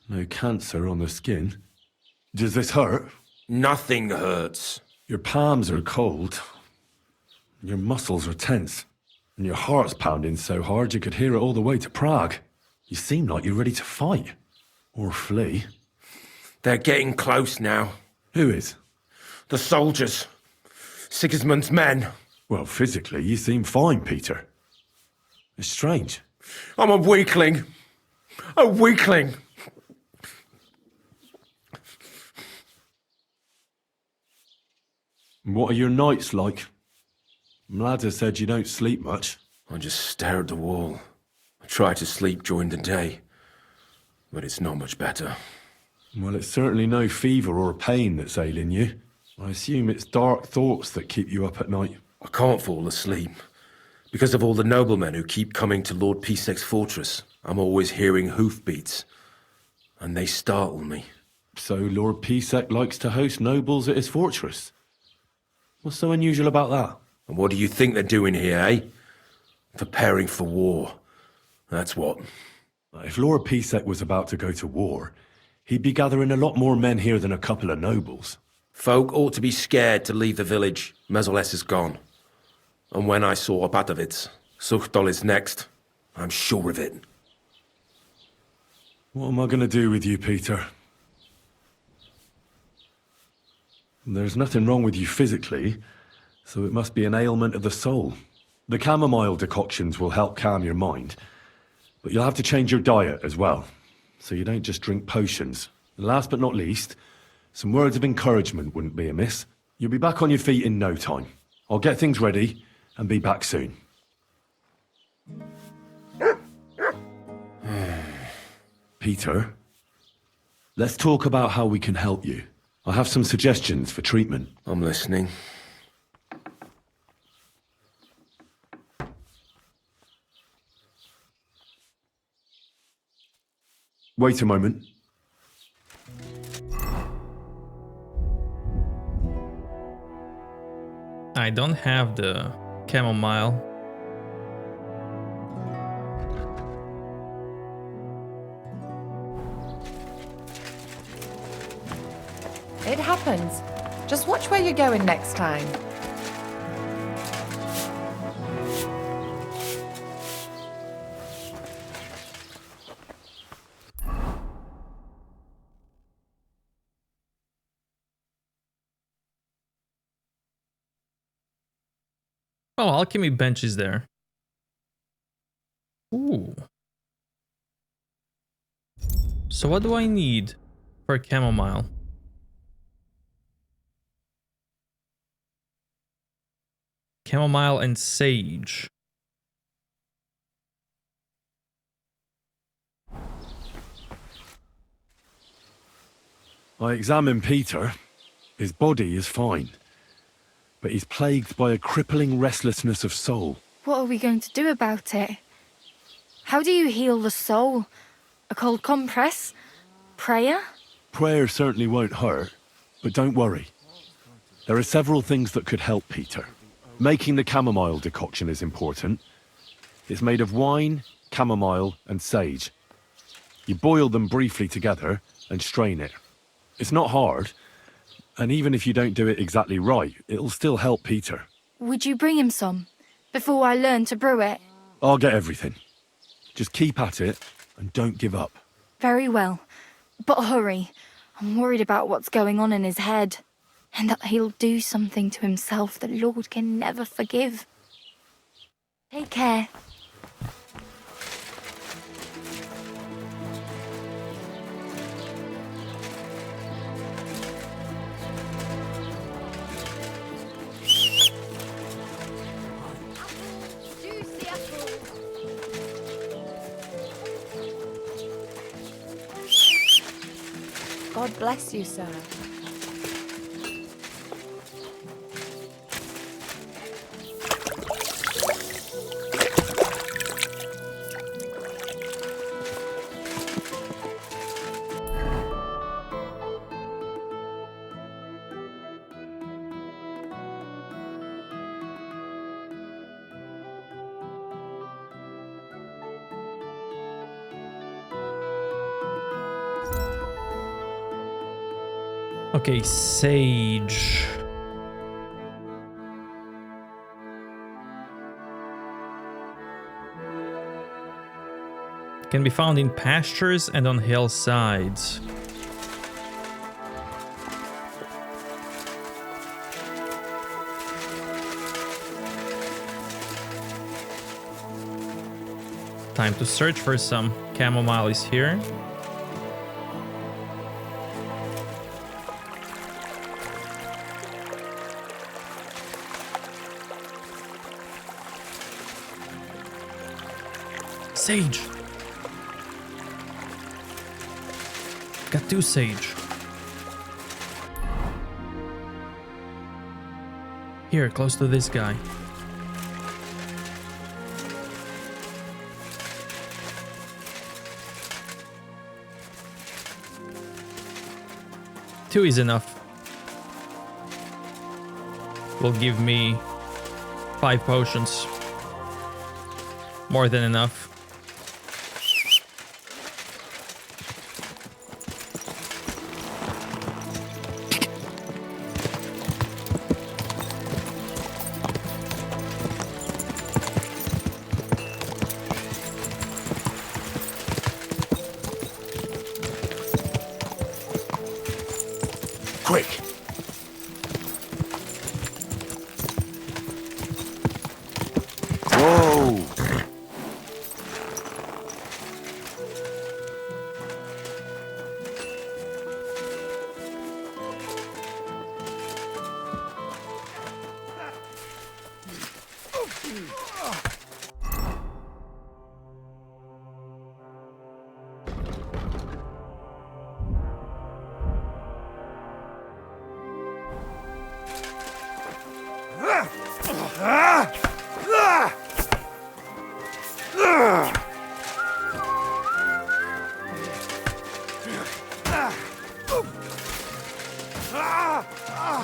S2: No cancer on the skin. Does this hurt?
S16: Nothing hurts.
S2: Your palms are cold. Your muscles are tense. And your heart's pounding so hard you could hear it all the way to Prague. You seem like you're ready to fight. Or flee.
S16: They're getting close now.
S2: Who is?
S16: The soldiers. Sigismund's men.
S2: Well, physically, you seem fine, Peter. It's strange.
S16: I'm a weakling. A weakling.
S2: What are your nights like? Mladda said you don't sleep much.
S16: I just stare at the wall. I try to sleep during the day, but it's not much better.
S2: Well, it's certainly no fever or pain that's ailing you. I assume it's dark thoughts that keep you up at night.
S16: I can't fall asleep. Because of all the noblemen who keep coming to Lord Pisek's fortress, I'm always hearing hoofbeats. And they startle me.
S2: So Lord Pisek likes to host nobles at his fortress? What's so unusual about that?
S16: And what do you think they're doing here, eh? Preparing for war. That's what.
S2: If Lord Pisek was about to go to war, he'd be gathering a lot more men here than a couple of nobles.
S16: Folk ought to be scared to leave the village. Mezoles is gone. And when I saw Opatowitz, Suchtal is next. I'm sure of it.
S2: What am I going to do with you, Peter? There's nothing wrong with you physically, so it must be an ailment of the soul. The chamomile decoctions will help calm your mind, but you'll have to change your diet as well, so you don't just drink potions. And last but not least, some words of encouragement wouldn't be amiss. You'll be back on your feet in no time. I'll get things ready and be back soon. Peter, let's talk about how we can help you. I have some suggestions for treatment.
S16: I'm listening.
S2: Wait a moment.
S1: I don't have the chamomile.
S17: It happens. Just watch where you're going next time.
S1: Oh, alchemy bench is there. Ooh. So what do I need for a chamomile? Chamomile and sage.
S2: I examined Peter. His body is fine, but he's plagued by a crippling restlessness of soul.
S15: What are we going to do about it? How do you heal the soul? A cold compress? Prayer?
S2: Prayer certainly won't hurt, but don't worry. There are several things that could help Peter. Making the chamomile decoction is important. It's made of wine, chamomile, and sage. You boil them briefly together and strain it. It's not hard, and even if you don't do it exactly right, it'll still help Peter.
S15: Would you bring him some before I learn to brew it?
S2: I'll get everything. Just keep at it and don't give up.
S15: Very well. But hurry. I'm worried about what's going on in his head. And that he'll do something to himself the Lord can never forgive. Take care.
S17: God bless you, sir.
S1: Okay, sage. Can be found in pastures and on hillsides. Time to search for some. Chamomile is here. Sage. Got 2 sage. Here, close to this guy. Two is enough. Will give me 5 potions. More than enough.
S2: Quick! Whoa!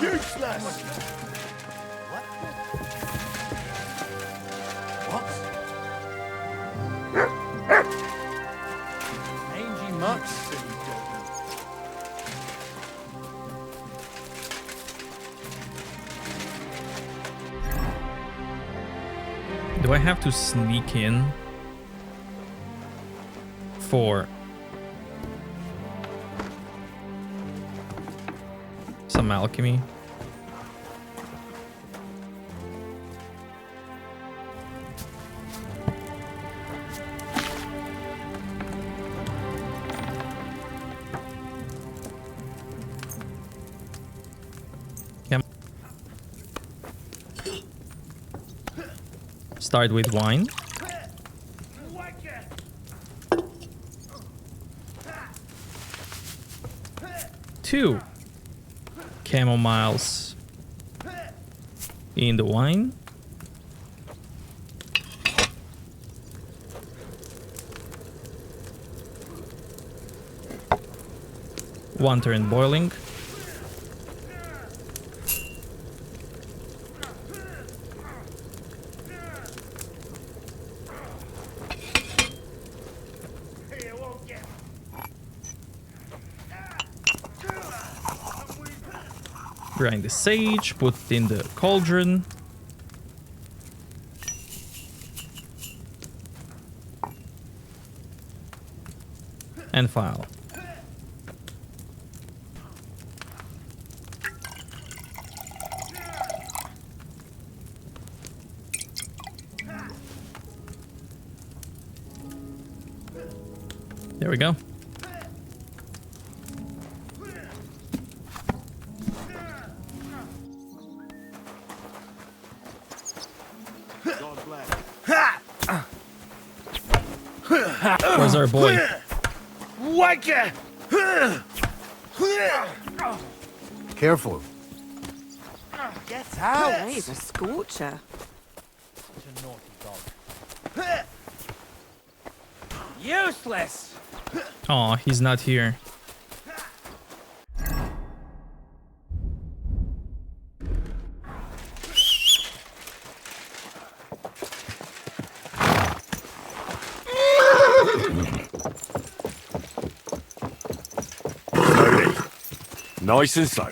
S2: Useless!
S9: What? Mangy much?
S1: Do I have to sneak in for some alchemy? Start with wine. Two chamomiles in the wine. One turn boiling. Grind the sage, put it in the cauldron. and file. There we go. Where's our boy?
S12: Careful.
S7: Get out! He's a scorcher.
S4: Such a naughty dog. Useless!
S1: Aw, he's not here.
S2: Slowly. Nice and slow.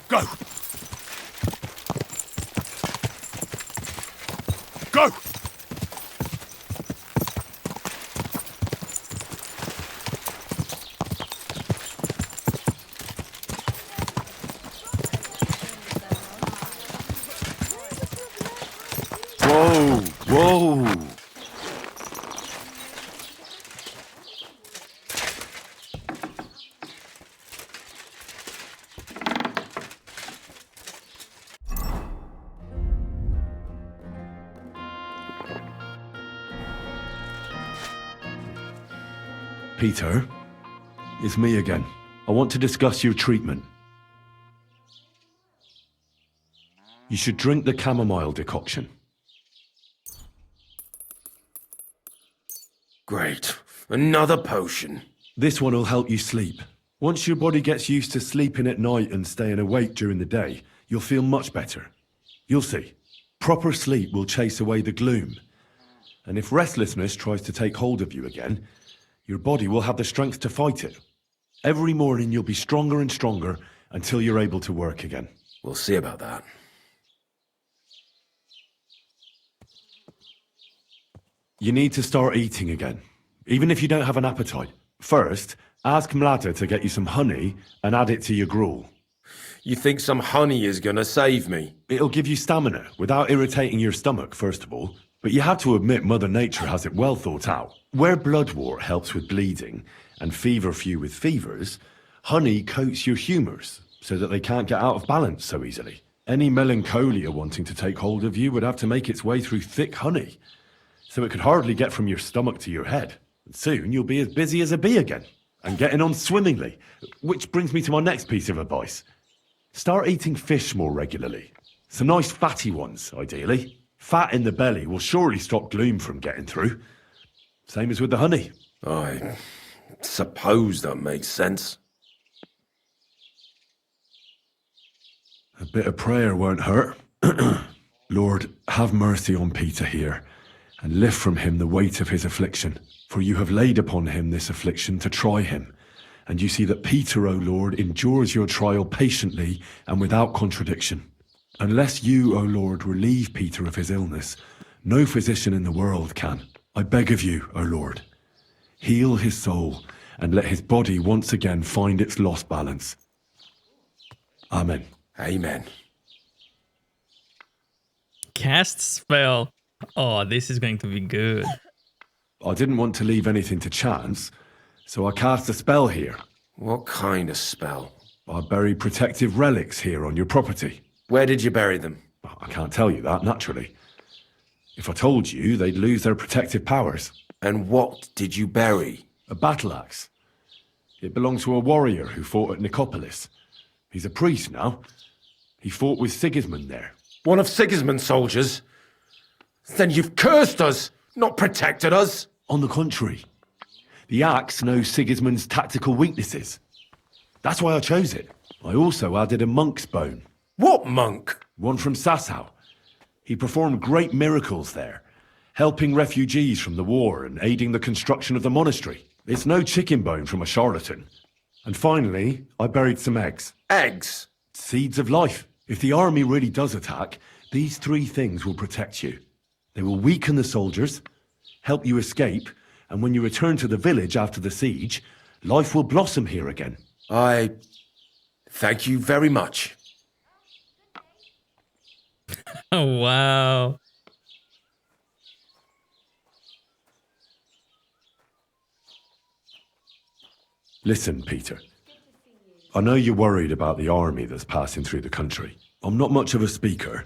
S2: Go! Go! Whoa! Whoa! Peter, it's me again. I want to discuss your treatment. You should drink the chamomile decoction.
S16: Great. Another potion.
S2: This one will help you sleep. Once your body gets used to sleeping at night and staying awake during the day, you'll feel much better. You'll see. Proper sleep will chase away the gloom. And if restlessness tries to take hold of you again, your body will have the strength to fight it. Every morning you'll be stronger and stronger until you're able to work again.
S16: We'll see about that.
S2: You need to start eating again, even if you don't have an appetite. First, ask Mlada to get you some honey and add it to your gruel.
S16: You think some honey is gonna save me?
S2: It'll give you stamina without irritating your stomach, first of all. But you have to admit Mother Nature has it well thought out. Where bloodwort helps with bleeding and feverfew with fevers, honey coats your humours so that they can't get out of balance so easily. Any melancholia wanting to take hold of you would have to make its way through thick honey, so it could hardly get from your stomach to your head. And soon you'll be as busy as a bee again, and getting on swimmingly. Which brings me to my next piece of advice. Start eating fish more regularly. Some nice fatty ones, ideally. Fat in the belly will surely stop gloom from getting through. Same as with the honey.
S16: I suppose that makes sense.
S2: A bit of prayer won't hurt. Lord, have mercy on Peter here, and lift from him the weight of his affliction. For you have laid upon him this affliction to try him. And you see that Peter, O Lord, endures your trial patiently and without contradiction. Unless you, O Lord, relieve Peter of his illness, no physician in the world can. I beg of you, O Lord, heal his soul and let his body once again find its lost balance. Amen.
S16: Amen.
S1: Cast spell. Oh, this is going to be good.
S2: I didn't want to leave anything to chance, so I cast a spell here.
S16: What kind of spell?
S2: I bury protective relics here on your property.
S16: Where did you bury them?
S2: I can't tell you that, naturally. If I told you, they'd lose their protective powers.
S16: And what did you bury?
S2: A battle axe. It belonged to a warrior who fought at Nicopolis. He's a priest now. He fought with Sigismund there.
S16: One of Sigismund's soldiers? Then you've cursed us, not protected us.
S2: On the contrary. The axe knows Sigismund's tactical weaknesses. That's why I chose it. I also added a monk's bone.
S16: What monk?
S2: One from Sasau. He performed great miracles there, helping refugees from the war and aiding the construction of the monastery. It's no chicken bone from a charlatan. And finally, I buried some eggs.
S16: Eggs?
S2: Seeds of life. If the army really does attack, these three things will protect you. They will weaken the soldiers, help you escape, and when you return to the village after the siege, life will blossom here again.
S16: I thank you very much.
S1: Oh, wow.
S2: Listen, Peter. I know you're worried about the army that's passing through the country. I'm not much of a speaker,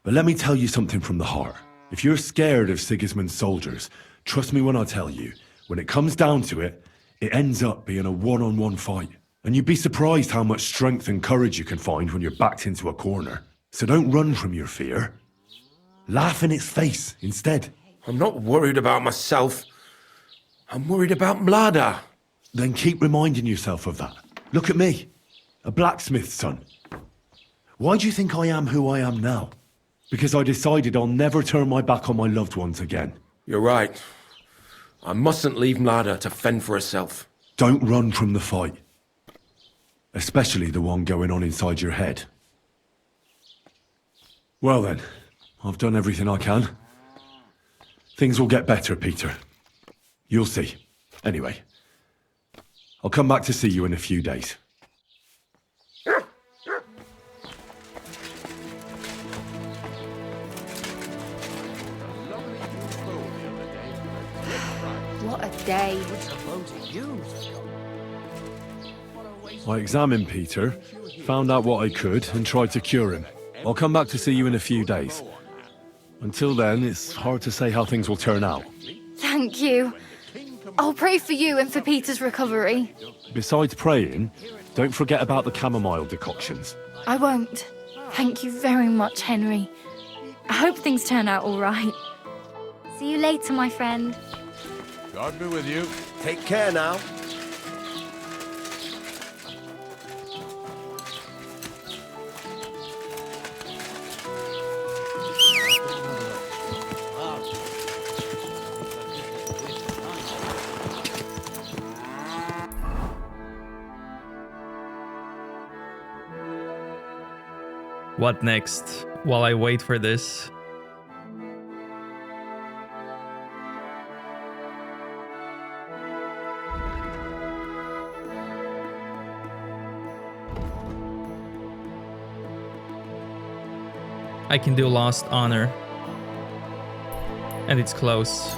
S2: but let me tell you something from the heart. If you're scared of Sigismund's soldiers, trust me when I tell you, when it comes down to it, it ends up being a one-on-one fight. And you'd be surprised how much strength and courage you can find when you're backed into a corner. So don't run from your fear. Laugh in its face instead.
S16: I'm not worried about myself. I'm worried about Mlada.
S2: Then keep reminding yourself of that. Look at me, a blacksmith's son. Why do you think I am who I am now? Because I decided I'll never turn my back on my loved ones again.
S16: You're right. I mustn't leave Mlada to fend for herself.
S2: Don't run from the fight. Especially the one going on inside your head. Well then, I've done everything I can. Things will get better, Peter. You'll see. Anyway, I'll come back to see you in a few days.
S15: What a day.
S2: I examined Peter, found out what I could, and tried to cure him. I'll come back to see you in a few days. Until then, it's hard to say how things will turn out.
S15: Thank you. I'll pray for you and for Peter's recovery.
S2: Besides praying, don't forget about the chamomile decoctions.
S15: I won't. Thank you very much, Henry. I hope things turn out all right. See you later, my friend.
S5: God be with you.
S12: Take care now.
S1: What next? While I wait for this. I can do Lost Honor. And it's close.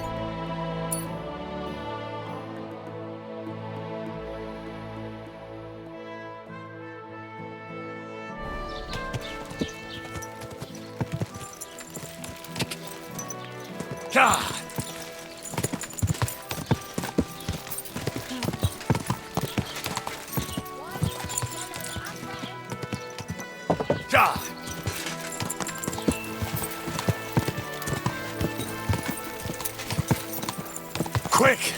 S12: God! God! Quick!